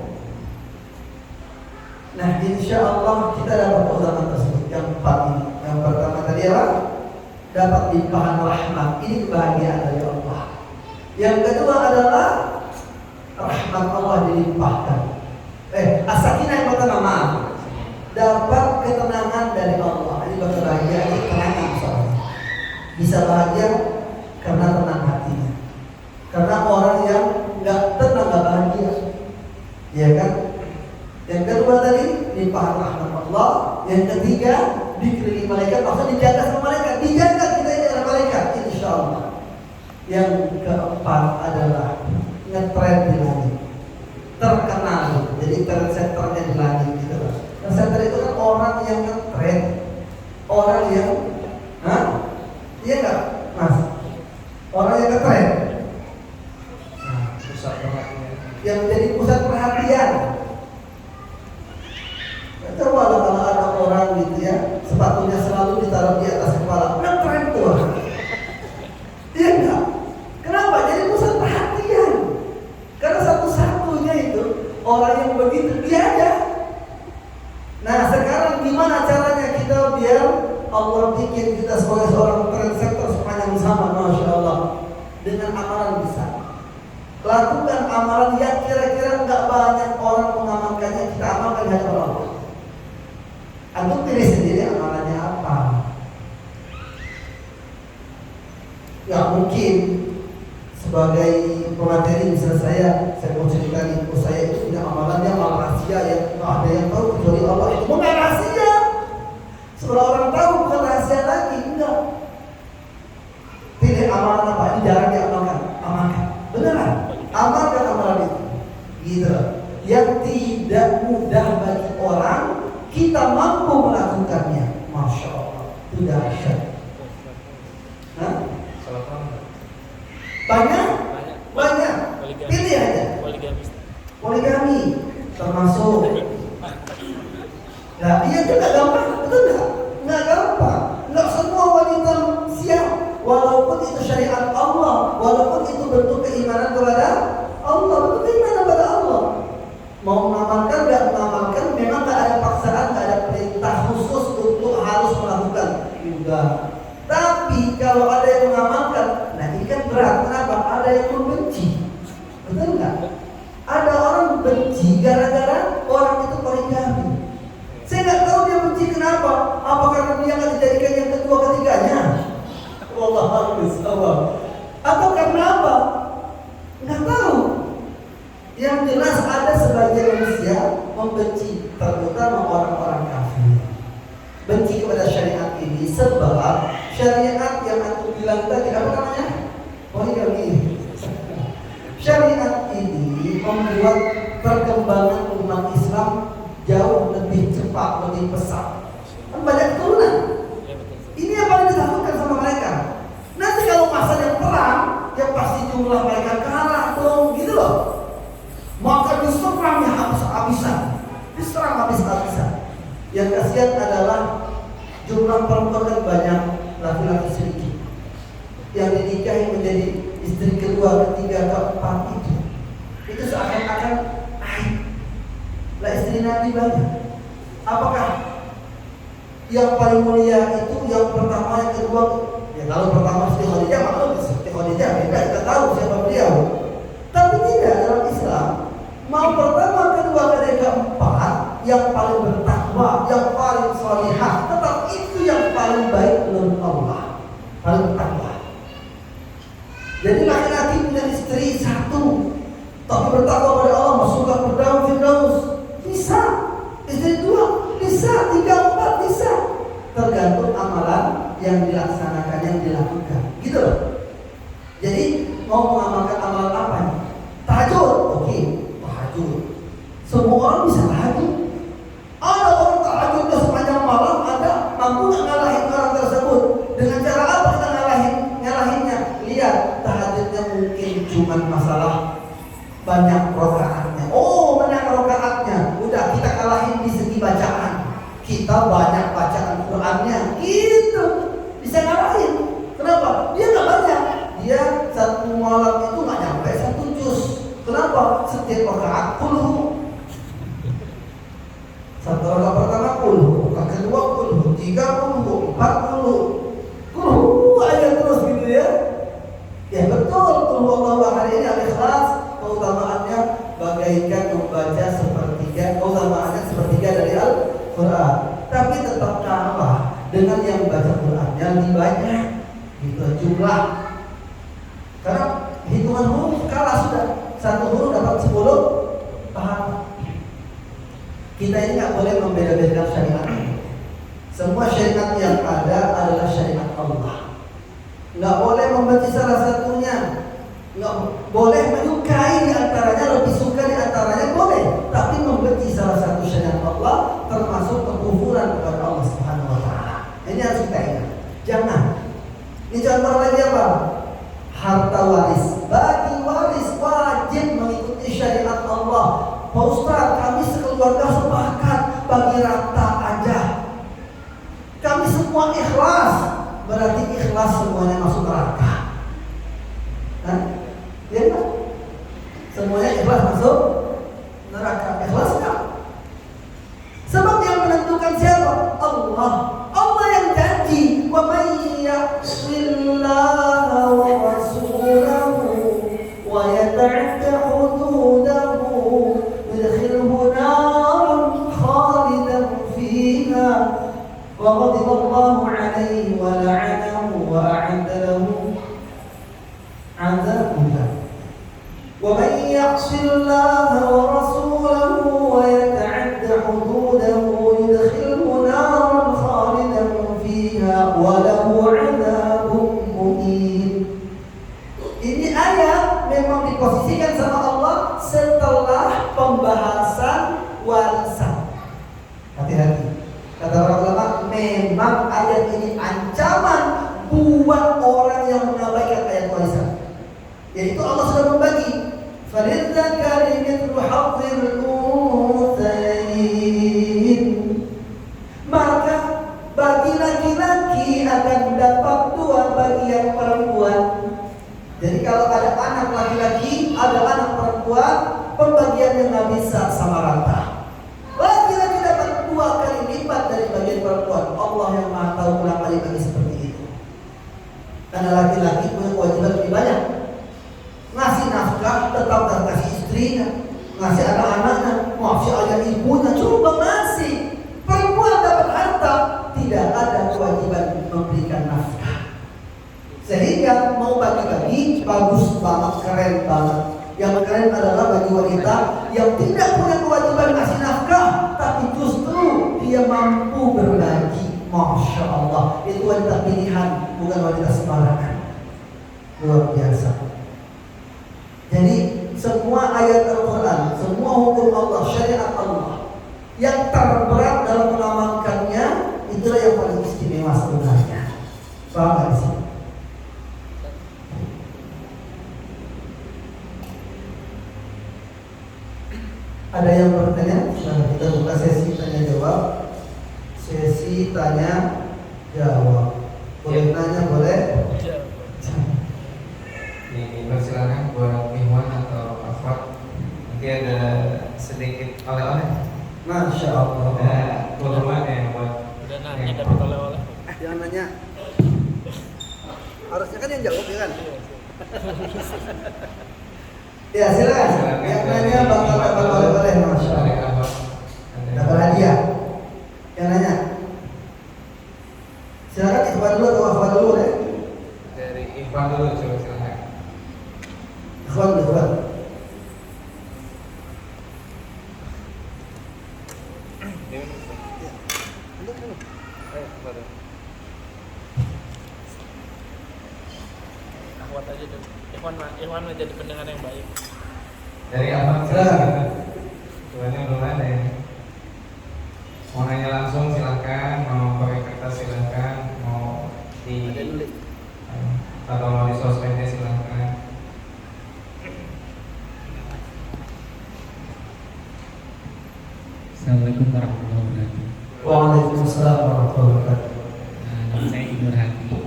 Speaker 1: Nah insya Allah kita dapat keutamaan tersebut. Yang 4 ini. Yang pertama tadi apa? Dapat limpahan rahmat. Ini kebahagiaan dari Allah. Yang kedua adalah rahmat Allah dilimpahkan. As-sakinah yang pertama, maaf, dapat ketenangan dari Allah. Ini bahagia, ini tenang soalnya. Bisa bahagia karena tenang hatinya. Karena orang yang nggak tenang nggak bahagia, ya kan? Yang kedua tadi limpahan rahmat Allah. Yang ketiga dikelilingi malaikat, maksudnya dijaga sama malaikat. Dijaga kita ini oleh malaikat, insya Allah. Yang keempat adalah ngetrend di langit, terkenal. Jadi trendsetternya di langit gitu loh. Trendsetter itu kan orang yang ngetrend, orang yang, iya nggak, Mas? Orang yang ngetrend,
Speaker 3: Pusat perhatian.
Speaker 1: yang menjadi pusat perhatian. Coba kalau ada orang gitu ya, sepatunya selalu ditaruh di atas kepala, ngetrend tuh. Iya nggak? Kenapa? Jadi pusat perhatian. Karena satu-satunya itu orang yang begitu dia aja. Nah sekarang gimana caranya kita biar Allah bikin kita sebagai seorang trendsetter sepanjang zaman, Masya Allah, dengan amalan besar. Lakukan amalan yang kira-kira nggak banyak orang mengamalkannya, kita amalkan di hadapan Allah. Antum pilih sendiri amalannya apa. Ya mungkin sebagai pemateri, misalnya saya mau cerita ibu saya itu punya amalannya amal rahasia yang nggak ada yang tahu kecuali Allah. Itu bukan rahasia. Setelah orang tahu bukan rahasia lagi, enggak. Pilih amalan apa? Ini jarang diamalkan. Amalkan, beneran. Amalkan amalan itu. Gitu. Yang tidak mudah bagi orang, kita mampu melakukannya. Masya Allah, itu dahsyat. Banyak. Pilih aja. Poligami termasuk. Nah, iya itu nggak gampang, betul nggak gampang. Nggak semua wanita siap. Walaupun itu syariat Allah, walaupun itu bentuk keimanan kepada Allah, bentuk keimanan kepada Allah. Mau mengamalkan nggak mengamalkan, memang nggak ada paksaan, nggak ada perintah khusus untuk harus melakukan. Juga. Tapi kalau ada yang mengamalkan, nah ini kan berat. Kenapa? Ada yang membenci, betul nggak? Ada orang benci gara-gara orang itu poligami. Saya nggak tahu dia benci kenapa. Apa karena dia nggak dijadikan yang kedua ketiganya? Wallah harus Allah. Atau karena apa? Nggak tahu. Yang jelas ada sebagian manusia membenci, terutama orang-orang kafir. Benci kepada syariat ini sebab syariat yang aku bilang tadi apa namanya? Poligami. Syariat ini membuat perkembangan umat Islam jauh lebih cepat, lebih pesat. Kan banyak keturunan. Ini yang paling ditakutkan sama mereka. Nanti kalau masa yang perang, ya pasti jumlah mereka kalah dong, gitu loh. Maka diserang ya habis-habisan, diserang habis-habisan. Yang kasihan adalah jumlah perempuan kan banyak, laki-laki sedikit. Yang dinikahi menjadi istri kedua, ketiga, keempat itu seakan-akan istri Nabi banyak. Apakah yang paling mulia itu yang pertama, yang kedua? Ya kalau pertama Siti Khadijah, maka Siti Khadijah beda, kita tahu siapa beliau. Tapi tidak, dalam Islam mau pertama, kedua, ketiga, keempat, yang paling bertakwa, yang paling salihah, tetap itu yang paling baik menurut Allah, paling bertakwa. Jadi laki-laki punya istri satu, tapi bertakwa pada Allah, masuk surga Firdaus, bisa. Istri dua, bisa. 3, 4, bisa. Tergantung amalan yang dilaksanakan, yang dilakukan, gitu loh. Jadi mau mengamalkan amalan apa? Tahajud, oke, tahajud. Semua orang bisa tahajud. Ada orang tahajudnya sepanjang malam, ada. Mampu nggak ngalahin orang tersebut? Dengan cara apa kita ngalahinnya? Lihat, tahajudnya mungkin cuma masalah banyak rakaatnya. Oh, banyak rakaatnya. Udah, kita kalahin di segi bacaan. Kita banyak bacaan Qur'annya. Gitu. Bisa ngalahin. Kenapa? Dia nggak banyak. Dia satu malam itu nggak nyampe 1 juz. Kenapa? Setiap rakaat 10. Satu rakaat pertama 10, rakaat kedua 10, 30, 40, aja terus gitu ya. Ya betul, Allahu hari ini Al-Ikhlas keutamaannya bagaikan membaca keutamaannya sepertiga dari Al-Quran. Tapi tetap kalah dengan yang baca Qurannya lebih banyak. Itu jumlah. Karena hitungan huruf kalah sudah. 1 huruf dapat 10 pahala. Kita ini nggak boleh membeda-bedakan syariat. Semua syariat yang ada adalah syariat Allah. Nggak boleh membenci salah satunya. Nggak boleh menyukai di antaranya, lebih suka di antaranya boleh. Tapi membenci salah satu syariat Allah termasuk kekufuran kepada Allah Subhanahu Wa Taala. Ini harus kita ingat. Jangan. Ini contoh lagi apa? Harta waris. Bagi waris wajib mengikuti syariat Allah. Pak Ustaz, kami sekeluarga sepakat bagi rata aja. Kami semua ikhlas. Berarti ikhlas semuanya masuk neraka. Nah, ya kan? Semuanya ikhlas masuk neraka. Ikhlas kan? Sebab yang menentukan siapa? Allah. Allah yang janji, wa may ya'sillaha wa rasulahu wa yata'adda hududahu yudkhilhu naran khalidan fiha wa ghadiba Allahu 'alaihi wa la'anahu wa a'adda lahu 'adzaban. Wa may ya'sillaha wa rasulahu wa yata'adda hududahu yudkhilhu naran khalidan fiha wa lahu 'adzabun muhin. Ini ayat memang diposisikan sama Allah setelah pembahasan warisan. Hati-hati. Kata para ulama, memang ayat ini ancaman buat orang yang mengabaikan ayat warisan. Yaitu Allah sudah membagi. Falidzakari mithlu hadzil unthayain. Maka bagi laki-laki akan dapat 2 bagian perempuan. Jadi kalau ada anak laki-laki, ada anak perempuan, pembagiannya nggak bisa sama rata. Laki-laki dapat 2 kali lipat dari bagian perempuan. Allah yang Maha tahu kenapa dibagi seperti itu. Karena laki-laki punya kewajiban lebih banyak. Ngasih nafkah tetap harus kasih istrinya, ngasih anak-anaknya, ngasih ayah ibunya, coba ngasih. Perempuan dapat harta, tidak ada kewajiban memberikan nafkah. Sehingga mau bagi-bagi bagus banget, keren banget. Yang keren adalah bagi wanita yang tidak punya kewajiban ngasih nafkah, tapi justru dia mampu berbagi. Masya Allah, itu wanita pilihan, bukan wanita sembarangan. Luar biasa. Jadi semua ayat Al-Quran, semua hukum Allah, syariat Allah yang terberat dalam mengamalkannya, itulah yang paling istimewa sebenarnya. Paham gak sih? Ada yang bertanya? Nah, kita buka sesi tanya jawab. Sesi tanya jawab. Boleh nanya, boleh?
Speaker 3: Silakan buat Ikhwan atau Afwan. Nanti ada sedikit oleh-oleh.
Speaker 1: Masya Allah.
Speaker 3: Ada kurban yang buat
Speaker 2: Udah nanya dapat oleh-oleh.
Speaker 1: Yang nanya. Harusnya kan yang jawab ya kan? Ya silakan. Yang nanya bakal dapat oleh-oleh, Masya
Speaker 3: dari
Speaker 1: Allah.
Speaker 3: abang.
Speaker 1: Dapat hadiah. Yang nanya. Silakan ikhwan dulu atau akhwat dulu ya.
Speaker 3: Dari Ikhwan dulu coba silakan.
Speaker 1: Ikhwan dulu, ikhwan.
Speaker 2: Akhwat aja dulu. Ikhwan jadi pendengar yang baik.
Speaker 3: Dari abang silakan. Tuannya belum ada ya. Mau nanya langsung silakan, mau pakai kertas silakan, mau di atau mau di sosmednya silakan.
Speaker 4: Assalamualaikum warahmatullahi wabarakatuh.
Speaker 1: Waalaikumsalam warahmatullahi wabarakatuh.
Speaker 4: Nama saya Ibu Hati.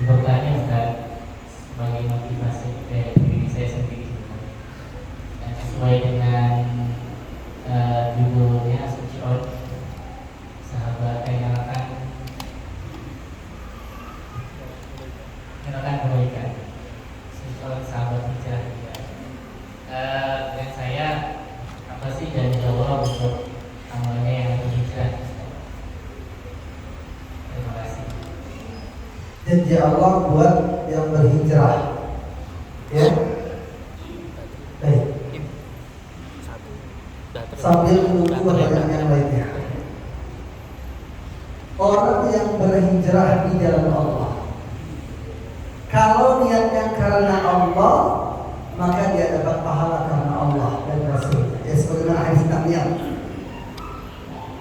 Speaker 4: Bertanya Ustaz, sebagai motivasi dari diri saya sendiri dan sesuai dengan judulnya Suci On, sahabat nyalakan kebaikan. Suci On, sahabat hijrah juga. Dan saya apa sih janji Allah untuk amalnya yang berhijrah? Terima kasih.
Speaker 1: Janji Allah buat yang berhijrah. Ya. Baik.
Speaker 2: Satu. Udah terus.
Speaker 1: Sambil menunggu pertanyaan yang lainnya. Orang yang berhijrah di jalan Allah, kalau niatnya karena Allah, maka dia dapat pahala karena Allah dan Rasul. Ya sebagaimana hadis Nabi.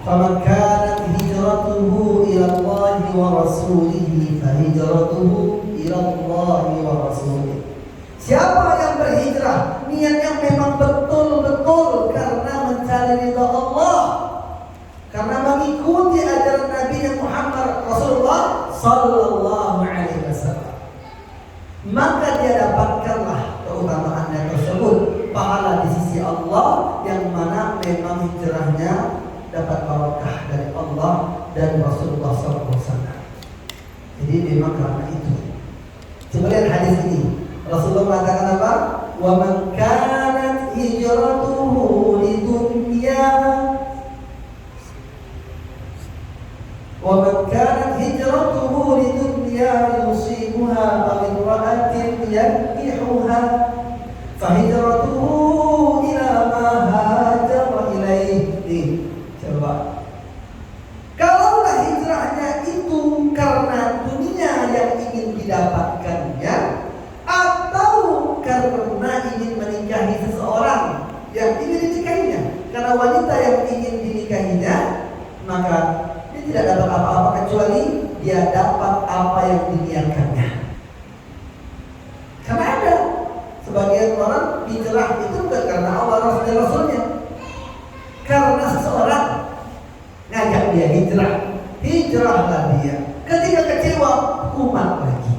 Speaker 1: Faman kanat hijratuhu ila Allah wa rasulihi fa hijratuhu ila Allah wa rasulihi. Siapa yang berhijrah niatnya memang betul-betul karena mencari ridha Allah, karena mengikuti ajaran Nabi Muhammad Rasulullah sallallahu alaihi wasallam, maka dia dapatkanlah keutamaannya tersebut, pahala di sisi Allah, yang mana memang hijrahnya dapat barakah dari Allah dan Rasulullah SAW. Jadi memang karena itu. Coba lihat hadis ini. Rasulullah mengatakan apa? Wa man kanat hijratuhu lidunya wa man kanat hijratuhu lidunya yusibuha aw imra'atin yankihuha fa hijratuhu ila ma hajara ilaihi. Coba, kalaulah hijrahnya itu karena dunia yang ingin didapatkannya, atau karena ingin menikahi seseorang yang ingin dinikahinya, karena wanita yang ingin dinikahinya, maka dia tidak dapat apa-apa kecuali dia dapat apa yang diniatkannya. Karena ada sebagian orang hijrah itu bukan karena Allah dan Rasulnya, karena seseorang ngajak dia hijrah, hijrahlah dia. Ketika kecewa, kumat lagi,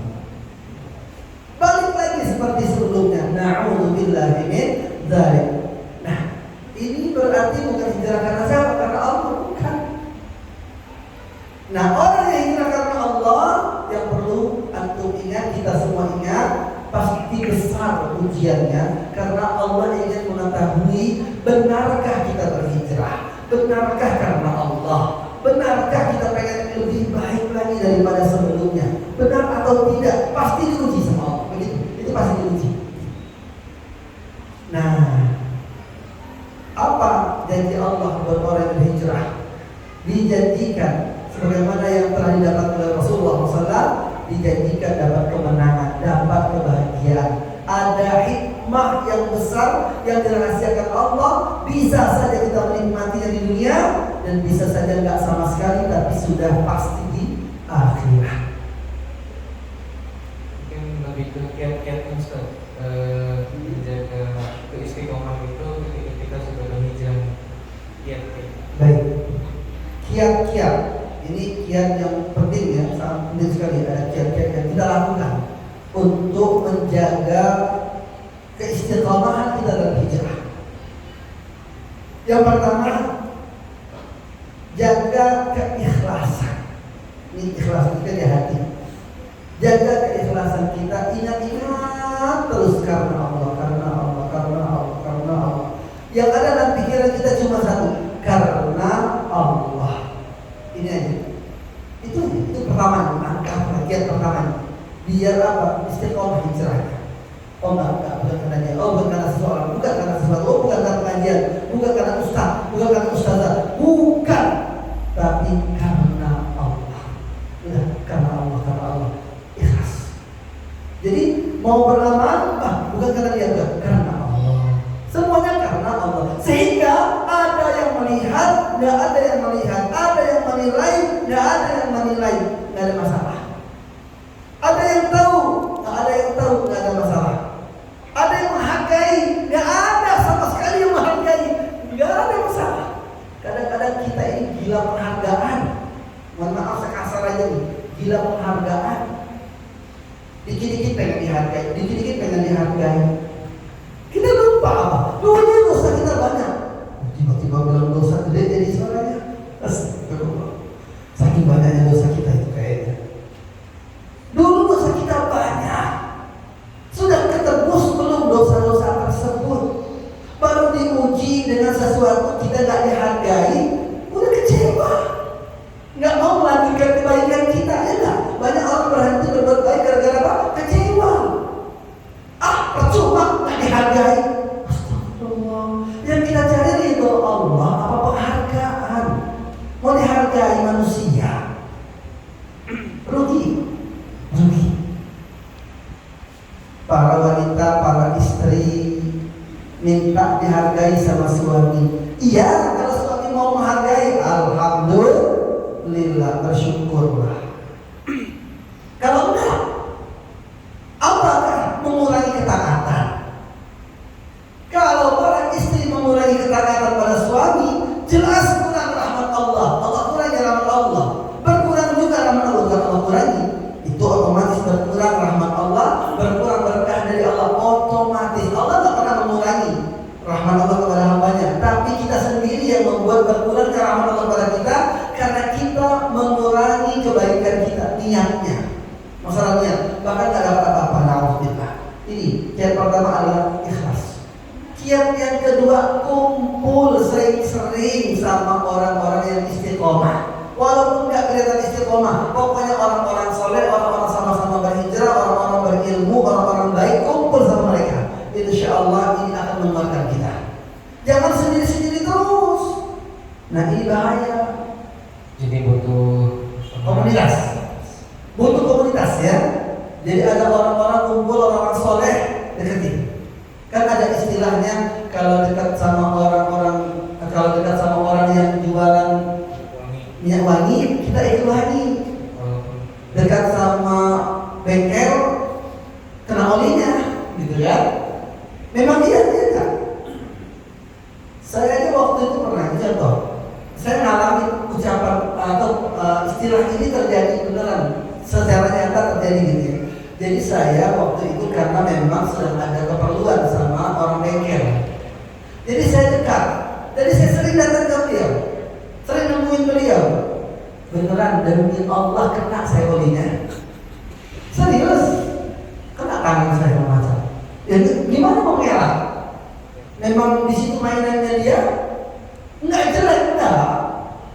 Speaker 1: balik lagi seperti sebelumnya. Na'udzubillahi min dzalik. Nah, ini berarti bukan hijrah karena siapa? Karena Allah, bukan. Nah, orang yang hijrah karena Allah, yang perlu antum ingat, kita semua ingat, pasti besar ujiannya, karena Allah ingin mengetahui benarkah kita berhijrah, benarkah karena Allah, benarkah kita pengen lebih baik lagi daripada sebelumnya, benar atau tidak, pasti diuji sama Allah. Begitu, itu pasti diuji. Nah, apa janji Allah buat orang yang berhijrah? Dijanjikan sebagaimana yang telah didapat oleh Rasulullah SAW, dijanjikan dapat kemenangan, dapat kebahagiaan. Ada hikmah yang besar yang dirahasiakan Allah. Bisa saja kita menikmatinya di dunia, dan bisa saja nggak sama sekali, tapi sudah pasti di akhirat.
Speaker 3: Mungkin lebih ke kiat-kiatnya Ustaz, menjaga keistiqomah itu ketika kita sudah berhijrah. Kiat-kiat.
Speaker 1: Baik, kiat-kiat ini kiat yang penting ya, sangat penting sekali. Ada kiat-kiat yang kita lakukan untuk menjaga keistiqomahan kita dalam hijrah. Yang pertama, jaga keikhlasan. Ini ikhlas kita di hati. Jaga keikhlasan kita, ingat terus karena Allah, karena Allah, karena Allah, karena Allah. Yang ada dalam pikiran kita cuma satu, karena Allah. Ini aja. Itu pertama, langkah bagian pertama. Biar apa? Istiqomah hijrahnya. Oh enggak, bukan karena dia, oh bukan karena seseorang, bukan karena sesuatu, oh bukan karena pengajian, bukan karena ustaz, bukan karena ustazah, bukan, tapi karena Allah. Udah, karena Allah, ikhlas. Jadi mau beramal, bukan karena dia, bukan karena Allah. Semuanya karena Allah. Sehingga ada yang melihat, nggak ada yang melihat, ada yang menilai, nggak ada yang menilai, nggak ada masalah. Ada yang tahu, nggak ada yang tahu, nggak ada masalah. Ada yang menghargai, nggak ada sama sekali yang menghargai, nggak ada masalah. Kadang-kadang kita ini gila penghargaan. Mohon maaf sekasar aja nih, gila penghargaan. Dikit-dikit pengen dihargai, dikit-dikit pengen dihargai. Kita lupa apa? Dulunya dosa kita banyak. Tiba-tiba bilang dosa gede jadi suaranya. Astagfirullah. Saking banyaknya dosa kita itu kayaknya. Dulu dosa kita banyak. Sudah ketebus belum dosa-dosa tersebut? Baru diuji dengan sesuatu kita gak dihargai, udah kecewa. Gak mau melanjutkan kebaikan kita, ya gak? Banyak orang berhenti berbuat baik gara-gara apa? Kecewa. Percuma gak dihargai. Astagfirullah. Yang kita cari ridho Allah, apa penghargaan? Mau dihargai manusia, rugi. Para wanita, para istri minta dihargai sama suami. Iya, kalau suami mau menghargai, alhamdulillah, bersyukurlah. Kalau enggak, apakah mengurangi ketaatan? Kalau para istri mengurangi ketaatan pada suami, jelas kurang rahmat Allah. Allah kurangi rahmat Allah. Berkurang juga rahmat Allah. Kalau Allah kurangi, itu otomatis berkurang rahmat Allah, berkurang berkah dari Allah. Otomatis Allah tak pernah mengurangi rahmat Allah kepada hambanya, tapi kita sendiri yang membuat berkurang rahmat Allah kepada kita karena kita mengurangi kebaikan kita, niatnya. Masalahnya bahkan tidak dapat apa-apa. Alhamdulillah. Ini kiat pertama adalah ikhlas. Kiat yang kedua, kumpul sering-sering sama orang-orang yang istiqomah. Walaupun nggak kelihatan istiqomah, pokoknya orang-orang soleh, orang-orang sama-sama berhijrah, orang-orang berilmu, orang-orang baik, kumpul sama mereka. Insya Allah ini akan menguatkan kita. Jangan sendiri-sendiri terus. Nah ini bahaya.
Speaker 3: Jadi butuh
Speaker 1: Komunitas. Butuh komunitas ya. Jadi ada orang-orang kumpul, orang-orang soleh, deketin. Kan ada istilahnya kalau dekat sama orang yang jualan minyak wangi, kita ikut wangi. Dekat sama bengkel, kena olinya, gitu ya. Memang iya kan? Saya aja waktu itu pernah contoh. Saya ngalami ucapan atau istilah ini terjadi beneran, secara nyata terjadi gitu ya. Jadi saya waktu itu karena memang sedang ada keperluan sama orang bengkel. Jadi saya dekat. Jadi saya sering datang ke beliau, sering nemuin beliau. Beneran demi Allah kena saya olinya. Serius, kena tangan saya macam. Ya gimana mau ngelak? Memang di situ mainannya dia nggak jelek enggak.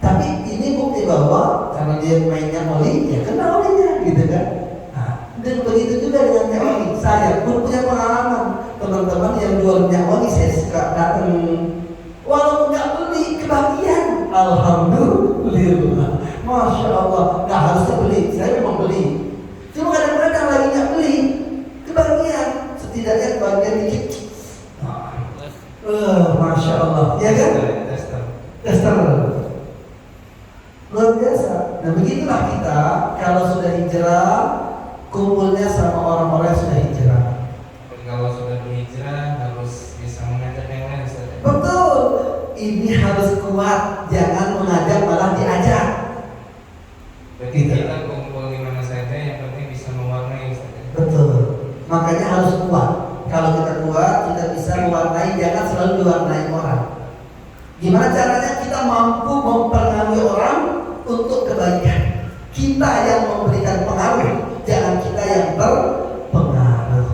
Speaker 1: Tapi ini bukti bahwa karena dia mainnya oli, ya kena olinya, gitu kan? Dan begitu juga dengan minyak wangi. Saya pun punya pengalaman. Teman-teman yang jual minyak wangi saya suka datang. Walaupun nggak beli, kebagian. Alhamdulillah, masya Allah. Nggak harus beli, saya memang beli. Cuma kadang-kadang lagi nggak beli, kebagian. Setidaknya kebagian dikit. Masya Allah, ya kan? Tester. Luar biasa. Nah begitulah kita kalau sudah hijrah, kumpulnya sama orang-orang yang sudah hijrah.
Speaker 3: Kalau sudah berhijrah harus bisa mengajak yang lain, Ustaz.
Speaker 1: Betul. Ini harus kuat, jangan mengajak malah diajak.
Speaker 3: kita kumpul di mana saja, yang penting bisa mewarnai saja.
Speaker 1: Betul. Makanya harus kuat. Kalau kita kuat, kita bisa mewarnai, jangan selalu diwarnai orang. Gimana caranya kita mampu mempengaruhi orang untuk kebaikan? Kita yang memberikan pengaruh, jangan kita yang berpengaruh.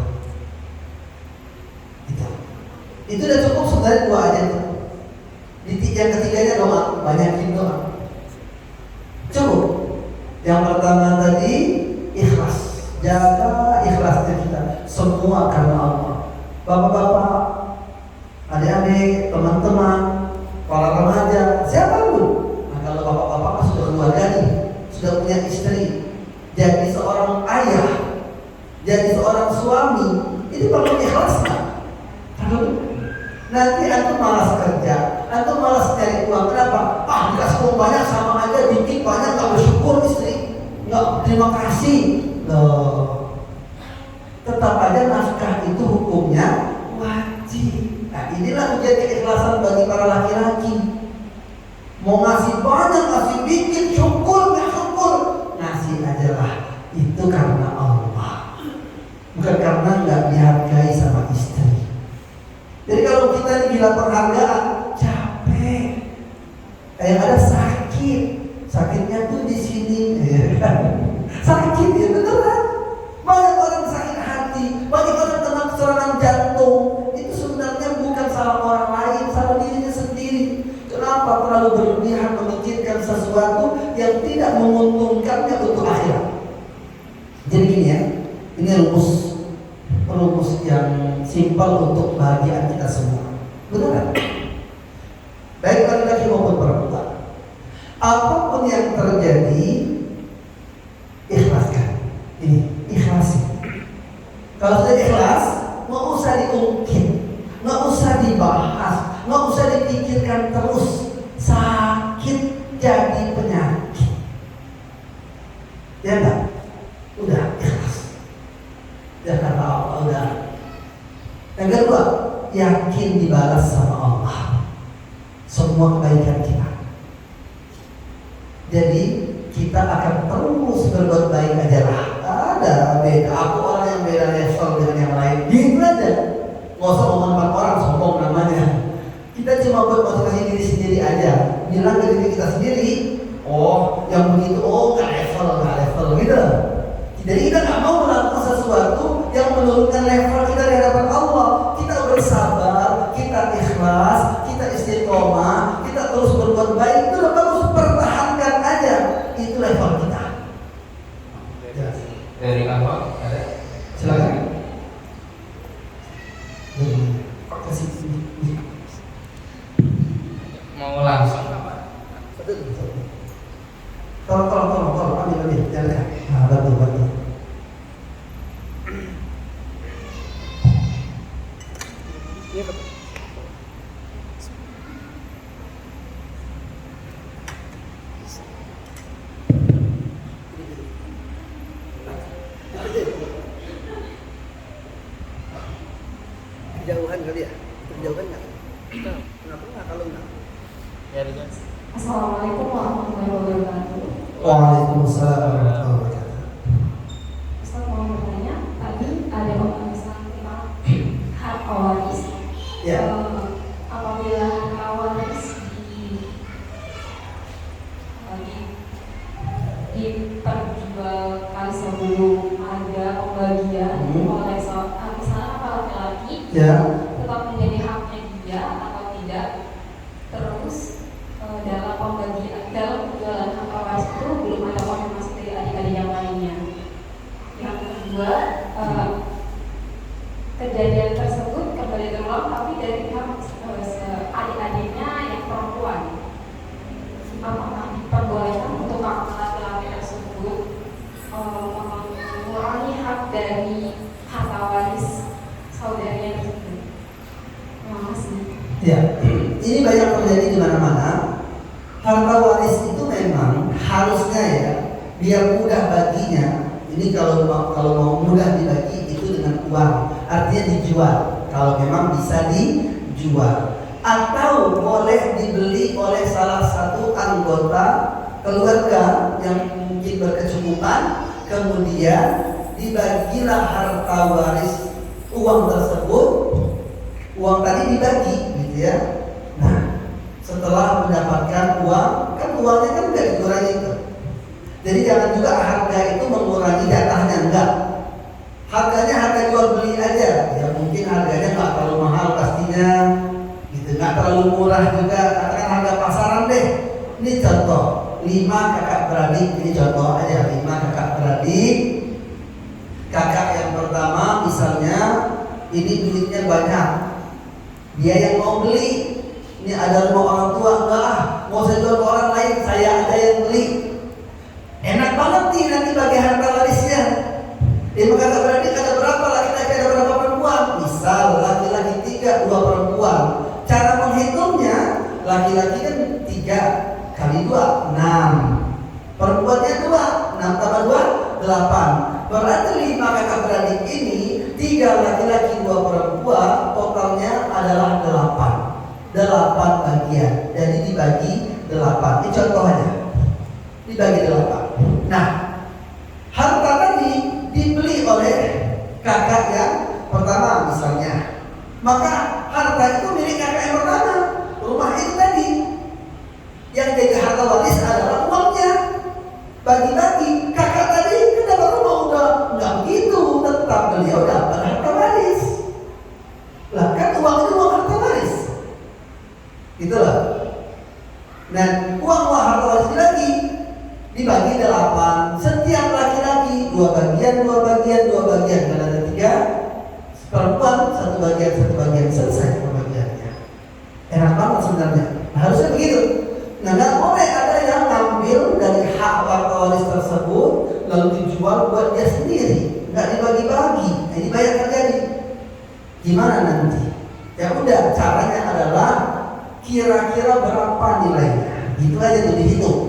Speaker 1: Itu udah cukup sebenarnya dua aja tuh. Yang ketiganya doa, banyakin doa. Cukup. Yang pertama tadi ikhlas, jaga ikhlasnya kita. Semua karena Allah. Bapak-bapak, adik-adik, teman-teman, para remaja, siapapun. Nah, kalau bapak-bapak sudah keluarga nih, sudah punya istri, jadi seorang ayah, jadi seorang suami, ini perlu ikhlas nggak? Perlu. Nanti antum malas kerja, antum malas cari uang. Kenapa? Dikasih uang banyak sama aja, bikin banyak nggak bersyukur istri, nggak terima kasih. Loh, tetap aja nafkah itu hukumnya wajib. Nah, inilah ujian keikhlasan bagi para laki-laki. Mau ngasih banyak, ngasih bikin, syukur nggak syukur, ngasih aja lah. Itu karena Allah, bukan karena nggak dihargai sama istri. Jadi kalau kita bilang penghargaan, capek, yang ada sakit, sakitnya tuh di sini, sakit ya beneran. Banyak orang sakit hati, banyak orang kena serangan jantung. Itu sebenarnya bukan salah orang lain, salah dirinya sendiri. Kenapa terlalu berlebihan memikirkan sesuatu yang tidak menguntungkannya untuk akhirat? Jadi gini ya, ini rumus yang simpel untuk kebahagiaan kita semua. Benar? Baik laki-laki maupun perempuan. Apapun yang terjadi, ikhlaskan. Ini ikhlasin. Kalau sudah ikhlas, nggak usah diungkit, nggak usah dibahas, nggak usah dipikirkan terus. Sakit jadi penyakit. Ya enggak? Udah ikhlas. Ya kata Allah udah. Yang kedua, yakin dibalas sama Allah semua kebaikan kita. Jadi kita akan terus berbuat baik aja lah. Ada beda. Aku orang yang beda level dengan yang lain. Gitu aja. Nggak usah ngomong orang sombong namanya. Kita cuma buat motivasi diri sendiri aja. Bilang ke diri kita sendiri, oh yang begitu, oh nggak level gitu. Jadi kita nggak mau melakukan sesuatu yang menurunkan level kita di hadapan Allah. Kita bersabar, kita ikhlas, kita istiqomah, kita terus berbuat baik. Itu udah bagus, pertahankan aja. Itu level kita.
Speaker 3: Dari awal ada.
Speaker 1: Silakan. Kasih.
Speaker 3: Mau langsung apa?
Speaker 1: Tolong, ambil, jangan. Nah, bantu. Kejauhan kali ya? Kejauhan nggak? Kenapa nggak kalau nggak?
Speaker 2: Ya, Rizal.
Speaker 5: Assalamualaikum warahmatullahi wabarakatuh.
Speaker 1: Waalaikumsalam warahmatullahi wabarakatuh.
Speaker 5: Ustaz mau bertanya, tadi ada pembahasan tentang hak waris.
Speaker 1: Ya.
Speaker 5: Apabila hak waris diperjualkan sebelum ada pembagian oleh seorang, misalnya apa laki-laki, tetap menjadi haknya dia atau tidak. Terus dalam penjualan hak waris itu belum ada konfirmasi dari adik-adik yang lainnya. Yang kedua, kejadian tersebut kembali terulang tapi dari pihak adik-adiknya yang perempuan. Apakah diperbolehkan untuk kakak laki-laki tersebut mengurangi hak dari harta waris saudaranya tersebut? Terima kasih.
Speaker 1: Ya, ini banyak terjadi di mana-mana. Harta waris itu memang harusnya ya, biar mudah baginya. Ini kalau mau mudah dibagi itu dengan uang, artinya dijual. Kalau memang bisa dijual, atau boleh dibeli oleh salah satu anggota keluarga yang mungkin miskin berkecukupan, kemudian dibagilah harta waris uang tersebut, uang tadi dibagi gitu ya. Nah, setelah mendapatkan uang, kan uangnya kan udah dikurangi itu. Jadi jangan juga harga itu mengurangi jatahnya, enggak. Harganya harga jual beli aja. Ya mungkin harganya nggak terlalu mahal pastinya, gitu. Nggak terlalu murah juga. Katakan harga pasaran deh. Ini contoh 5 kakak beradik. Ini contoh aja 5 kakak beradik. Kakak yang pertama misalnya ini duitnya banyak. Dia yang mau beli. Ini ada rumah orang tua, enggak ah, mau saya jual ke orang lain, saya ada yang beli. Enak banget nih nanti bagi harta warisnya. Lima kakak beradik ada berapa laki-laki, ada berapa perempuan? Misal laki-laki 3, 2 perempuan. Cara menghitungnya, laki-laki kan 3 kali 2, 6. Perempuannya 2, 6 tambah 2, 8. Berarti 5 kakak beradik ini 3 laki-laki, 2 perempuan, totalnya adalah 8. 8 bagian. Jadi dibagi 8. Ini contoh aja. Dibagi 8. Nah, harta tadi dibeli oleh kakak yang pertama misalnya. Maka harta itu milik kakak yang pertama. Rumah itu tadi. Yang jadi harta waris adalah uangnya. Bagi-bagi. Kakak tadi kan dapat rumah udah enggak begitu, tetap beliau dapat harta waris. Lah kan uang itu uang harta waris. Itulah. Dan uang harta waris lagi dibagi 8. Setiap laki-laki 2 bagian, 2 bagian, 2 bagian. Dan ada 3 perempuan 1 bagian, 1 bagian. Selesai pembagiannya. Enak banget sebenarnya. Nah, harusnya begitu. Nah, nggak boleh ada yang ngambil dari hak harta waris tersebut lalu dijual buat dia sendiri. Nggak dibagi-bagi. Nah, ini banyak terjadi. Gimana nanti? Ya udah, caranya adalah kira-kira berapa nilainya. Gitu aja tuh dihitung.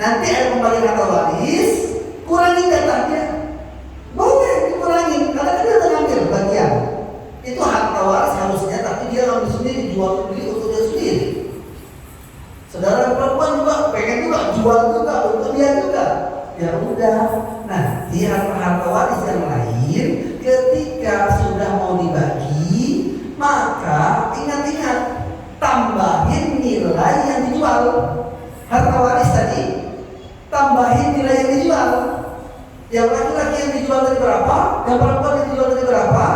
Speaker 1: Nanti ada pembagian harta waris, kurangi jatahnya. Boleh dikurangi, karena dia udah ngambil bagian. Itu harta waris harusnya, tapi dia ngambil sendiri, jual beli untuk dia sendiri. Saudara perempuan juga pengen juga jual juga untuk dia juga. Ya udah, nanti harta waris yang lain ketika sudah mau dibagi, maka ingat-ingat tambahin nilai yang dijual. Harta waris tadi tambahin nilai yang dijual. Yang laki-laki yang dijual tadi berapa, yang perempuan yang dijual tadi berapa,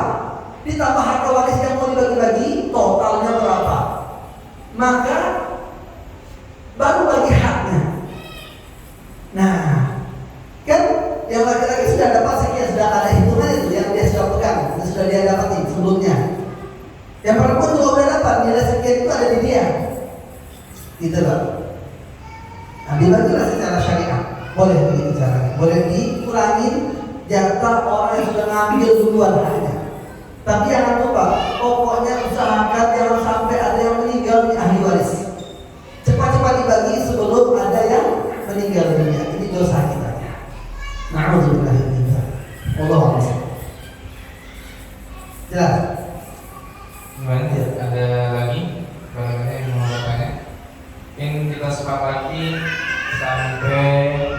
Speaker 1: ditambah harta waris yang mau dibagi-bagi, totalnya berapa. Maka baru bagi haknya. Nah, kan yang laki-laki sudah dapat sekian, sudah ada hitungan itu yang dia sudah pegang, yang sudah dia dapatin sebelumnya. Yang perempuan juga sudah dapat nilai sekian itu ada di dia. Gitu loh. Nah, dibagilah secara syariah. Boleh begitu caranya. Boleh dikurangi jatah orang yang sudah ngambil duluan haknya. Tapi jangan lupa, pokoknya usahakan jangan sampai ada yang meninggal di ahli waris. Cepat-cepat dibagi sebelum ada yang meninggal dunia. Ini dosa kita. Na'udzubillah min dzalik. Wallahu a'lam. Jelas?
Speaker 3: Gimana? Ada lagi barangkali yang mau bertanya? Yang kita sepakati sampai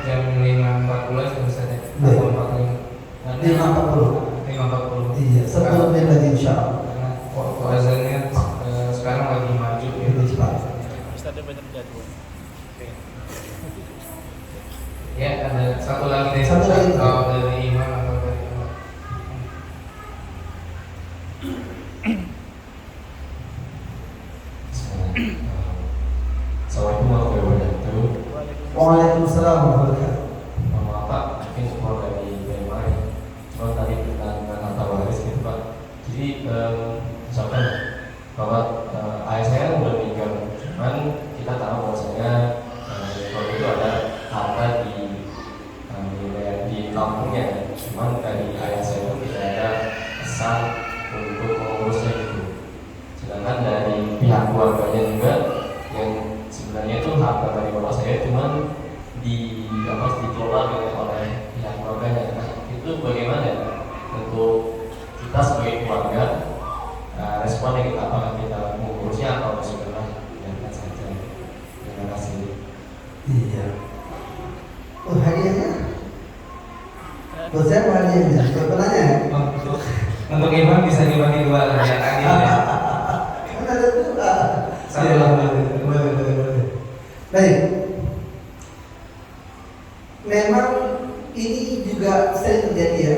Speaker 3: jam 5.40 saja. 5.40. Iya, 10 menit lagi insyaallah. Karena waktu azannya sekarang lagi maju ya.
Speaker 1: Lebih cepat.
Speaker 2: Ustaz banyak jadwal. Oke.
Speaker 3: Ya, ada satu lagi dari
Speaker 1: Satu lagi.
Speaker 3: kalau dari imam atau dari imam.
Speaker 6: Assalamualaikum warahmatullahi wabarakatuh.
Speaker 1: Waalaikumsalam warahmatullahi wabarakatuh.
Speaker 6: Mohon maaf Pak, mungkin semua dari kemarin. Cuma tadi tentang harta waris gitu Pak. Jadi misalkan bahwa ayah saya udah meninggal, cuman kita tahu bahwasanya waktu itu ada harta di kampungnya, cuman dari ayah saya itu tidak ada pesan untuk mengurusnya gitu. Sedangkan dari pihak keluarganya juga yang sebenarnya itu harta dari bapak saya cuman dikelola oleh pihak keluarganya. Nah, itu bagaimana untuk kita sebagai keluarga responnya kita, apakah kita mengurusnya atau sudah biarkan saja? Terima kasih.
Speaker 1: Iya. Oh, hadiahnya Buat saya hadiahnya, buat penanya ya.
Speaker 3: Untuk Iman bisa dibagi dua lah ya tadi ya.
Speaker 1: Kan ada dua.
Speaker 3: Satu
Speaker 1: Ya,
Speaker 3: lah.
Speaker 1: boleh. Baik. Memang ini juga sering terjadi ya.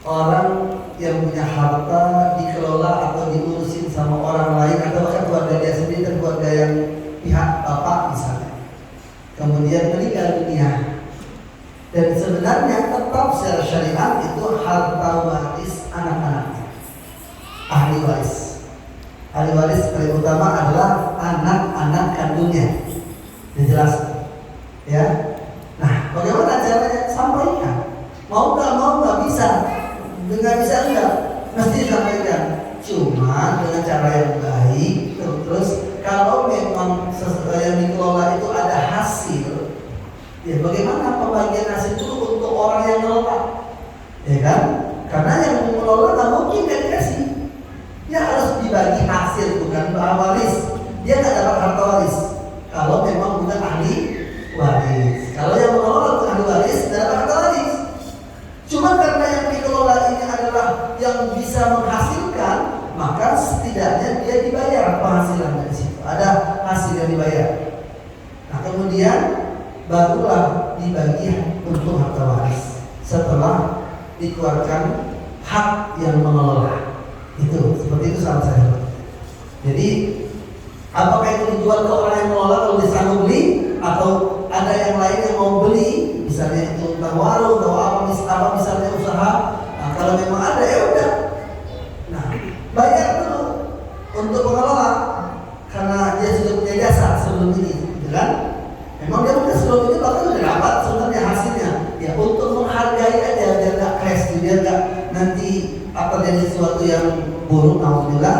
Speaker 1: Orang yang punya harta dikelola atau diurusin sama orang lain atau bahkan keluarga dia sendiri dan keluarga yang pihak bapak misalnya. Kemudian meninggal dunia. Dan sebenarnya tetap secara syariat itu harta waris anak-anaknya, ahli waris. Ahli waris paling utama adalah anak-anak kandungnya. Dijelaskan, ya. Nah, bagaimana caranya? Sampaikan. Mau nggak bisa, nggak bisa enggak, mesti sampaikan. Cuma dengan cara yang baik. Terus kalau memang yang dikelola itu ada hasil, ya bagaimana pembagian hasil itu untuk orang yang ngelola, ya kan? Karena yang mengelola nggak mungkin nggak dikasih, dia harus dibagi hasil, bukan waris. Dia nggak dapat harta waris kalau memang bukan ahli waris. Kalau yang mengelola bukan ahli waris, nggak dapat harta waris. Cuma karena yang dikelola ini adalah yang bisa menghasilkan, maka setidaknya dia dibayar penghasilan dari situ. Ada hasil yang dibayar. Nah kemudian barulah dibagi untuk harta waris setelah dikeluarkan hak yang mengelola. Itu seperti itu saran saya. Jadi apakah itu dijual ke orang yang mengelola kalau dia sanggup beli, atau ada yang lain yang mau beli, misalnya itu entah warung atau apa misalnya usaha. Nah, kalau memang ada ya udah. Nah bayar dulu untuk pengelola karena dia sudah punya jasa sebelum ini, gitu kan? Memang dia punya sebelum ini bahkan sudah dapat sebenarnya hasilnya. Ya untuk menghargai aja biar nggak crash, biar nggak nanti apa jadi sesuatu yang buruk, alhamdulillah.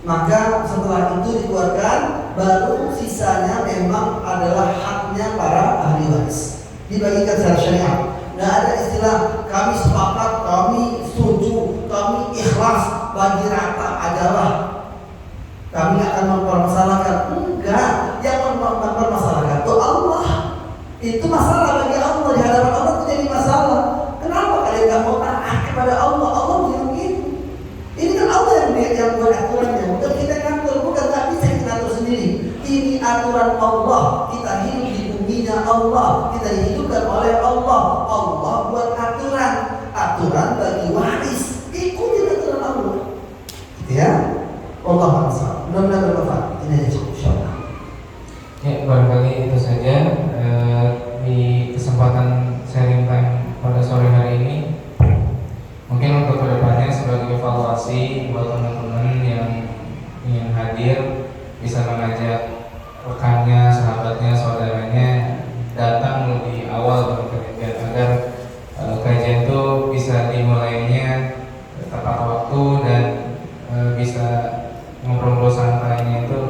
Speaker 1: Maka setelah itu dikeluarkan, baru sisanya memang adalah haknya para ahli waris. Dibagikan secara syariat. Nggak ada istilah kami sepakat, kami setuju, kami ikhlas, bagi rata adalah. Kami akan mempermasalahkan. Enggak, yang mempermasalahkan itu Allah. Itu masalah bagi Allah, di hadapan Allah itu jadi masalah. Kenapa kalian nggak mau taat kepada Allah? Allah punya begitu. Ini kan Allah yang buat aturannya. Bukan kita ngatur, bukan nggak bisa kita ngatur sendiri. Ini aturan Allah. Kita hidup di buminya Allah. Kita dihidupkan oleh Allah. Allah buat aturan. Aturan bagi waris. Ikuti aturan Allah. Ya. Allah maha. Mudah-mudahan bermanfaat. Ini aja cukup, insyaallah.
Speaker 3: Ya, barangkali itu saja di kesempatan sharing time pada sore hari ini. Mungkin untuk kedepannya sebagai evaluasi buat teman-teman yang ingin hadir, bisa mengajak rekannya, sahabatnya, saudaranya datang lebih awal agar kajian itu bisa dimulainya tepat waktu dan bisa ngobrol santainya itu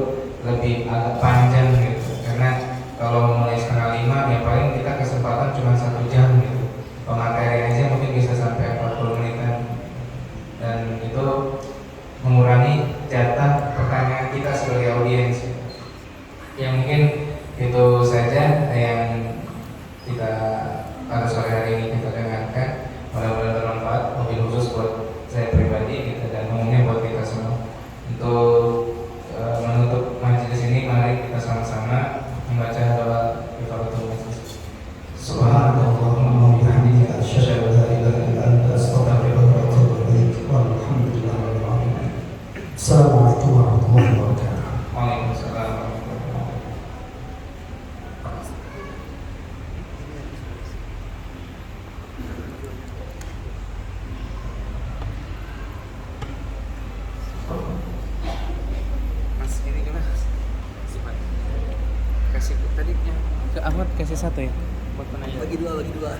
Speaker 3: lebih agak panjang gitu. Karena kalau mulai 4:30 ya paling kita kesempatan cuma 1 jam gitu. Pemateri aja mungkin bisa sampai 40 menitan, dan itu mengurangi jatah pertanyaan kita sebagai audiens. Ya mungkin itu saja yang kita pada sore hari ini kita dengarkan. Mudah-mudahan bermanfaat, mobil khusus buat saya pribadi gitu, dan umumnya buat kita semua. Untuk menutup majelis ini, mari kita sama-sama membaca doa kifaratul majlis.
Speaker 1: Subhanallahumma wa bihamdika asyhadu an la ilaha illa anta astaghfiruka wa atubu ilaik. Walhamdulillahirabbil alamin. Assalamualaikum warahmatullahi wabarakatuh.
Speaker 3: Waalaikumsalam warahmatullahi wabarakatuh.
Speaker 2: Mas ini gimana? Kasih tadi yang ke Ahmad kasih 1 ya buat penanya.
Speaker 1: Bagi dua.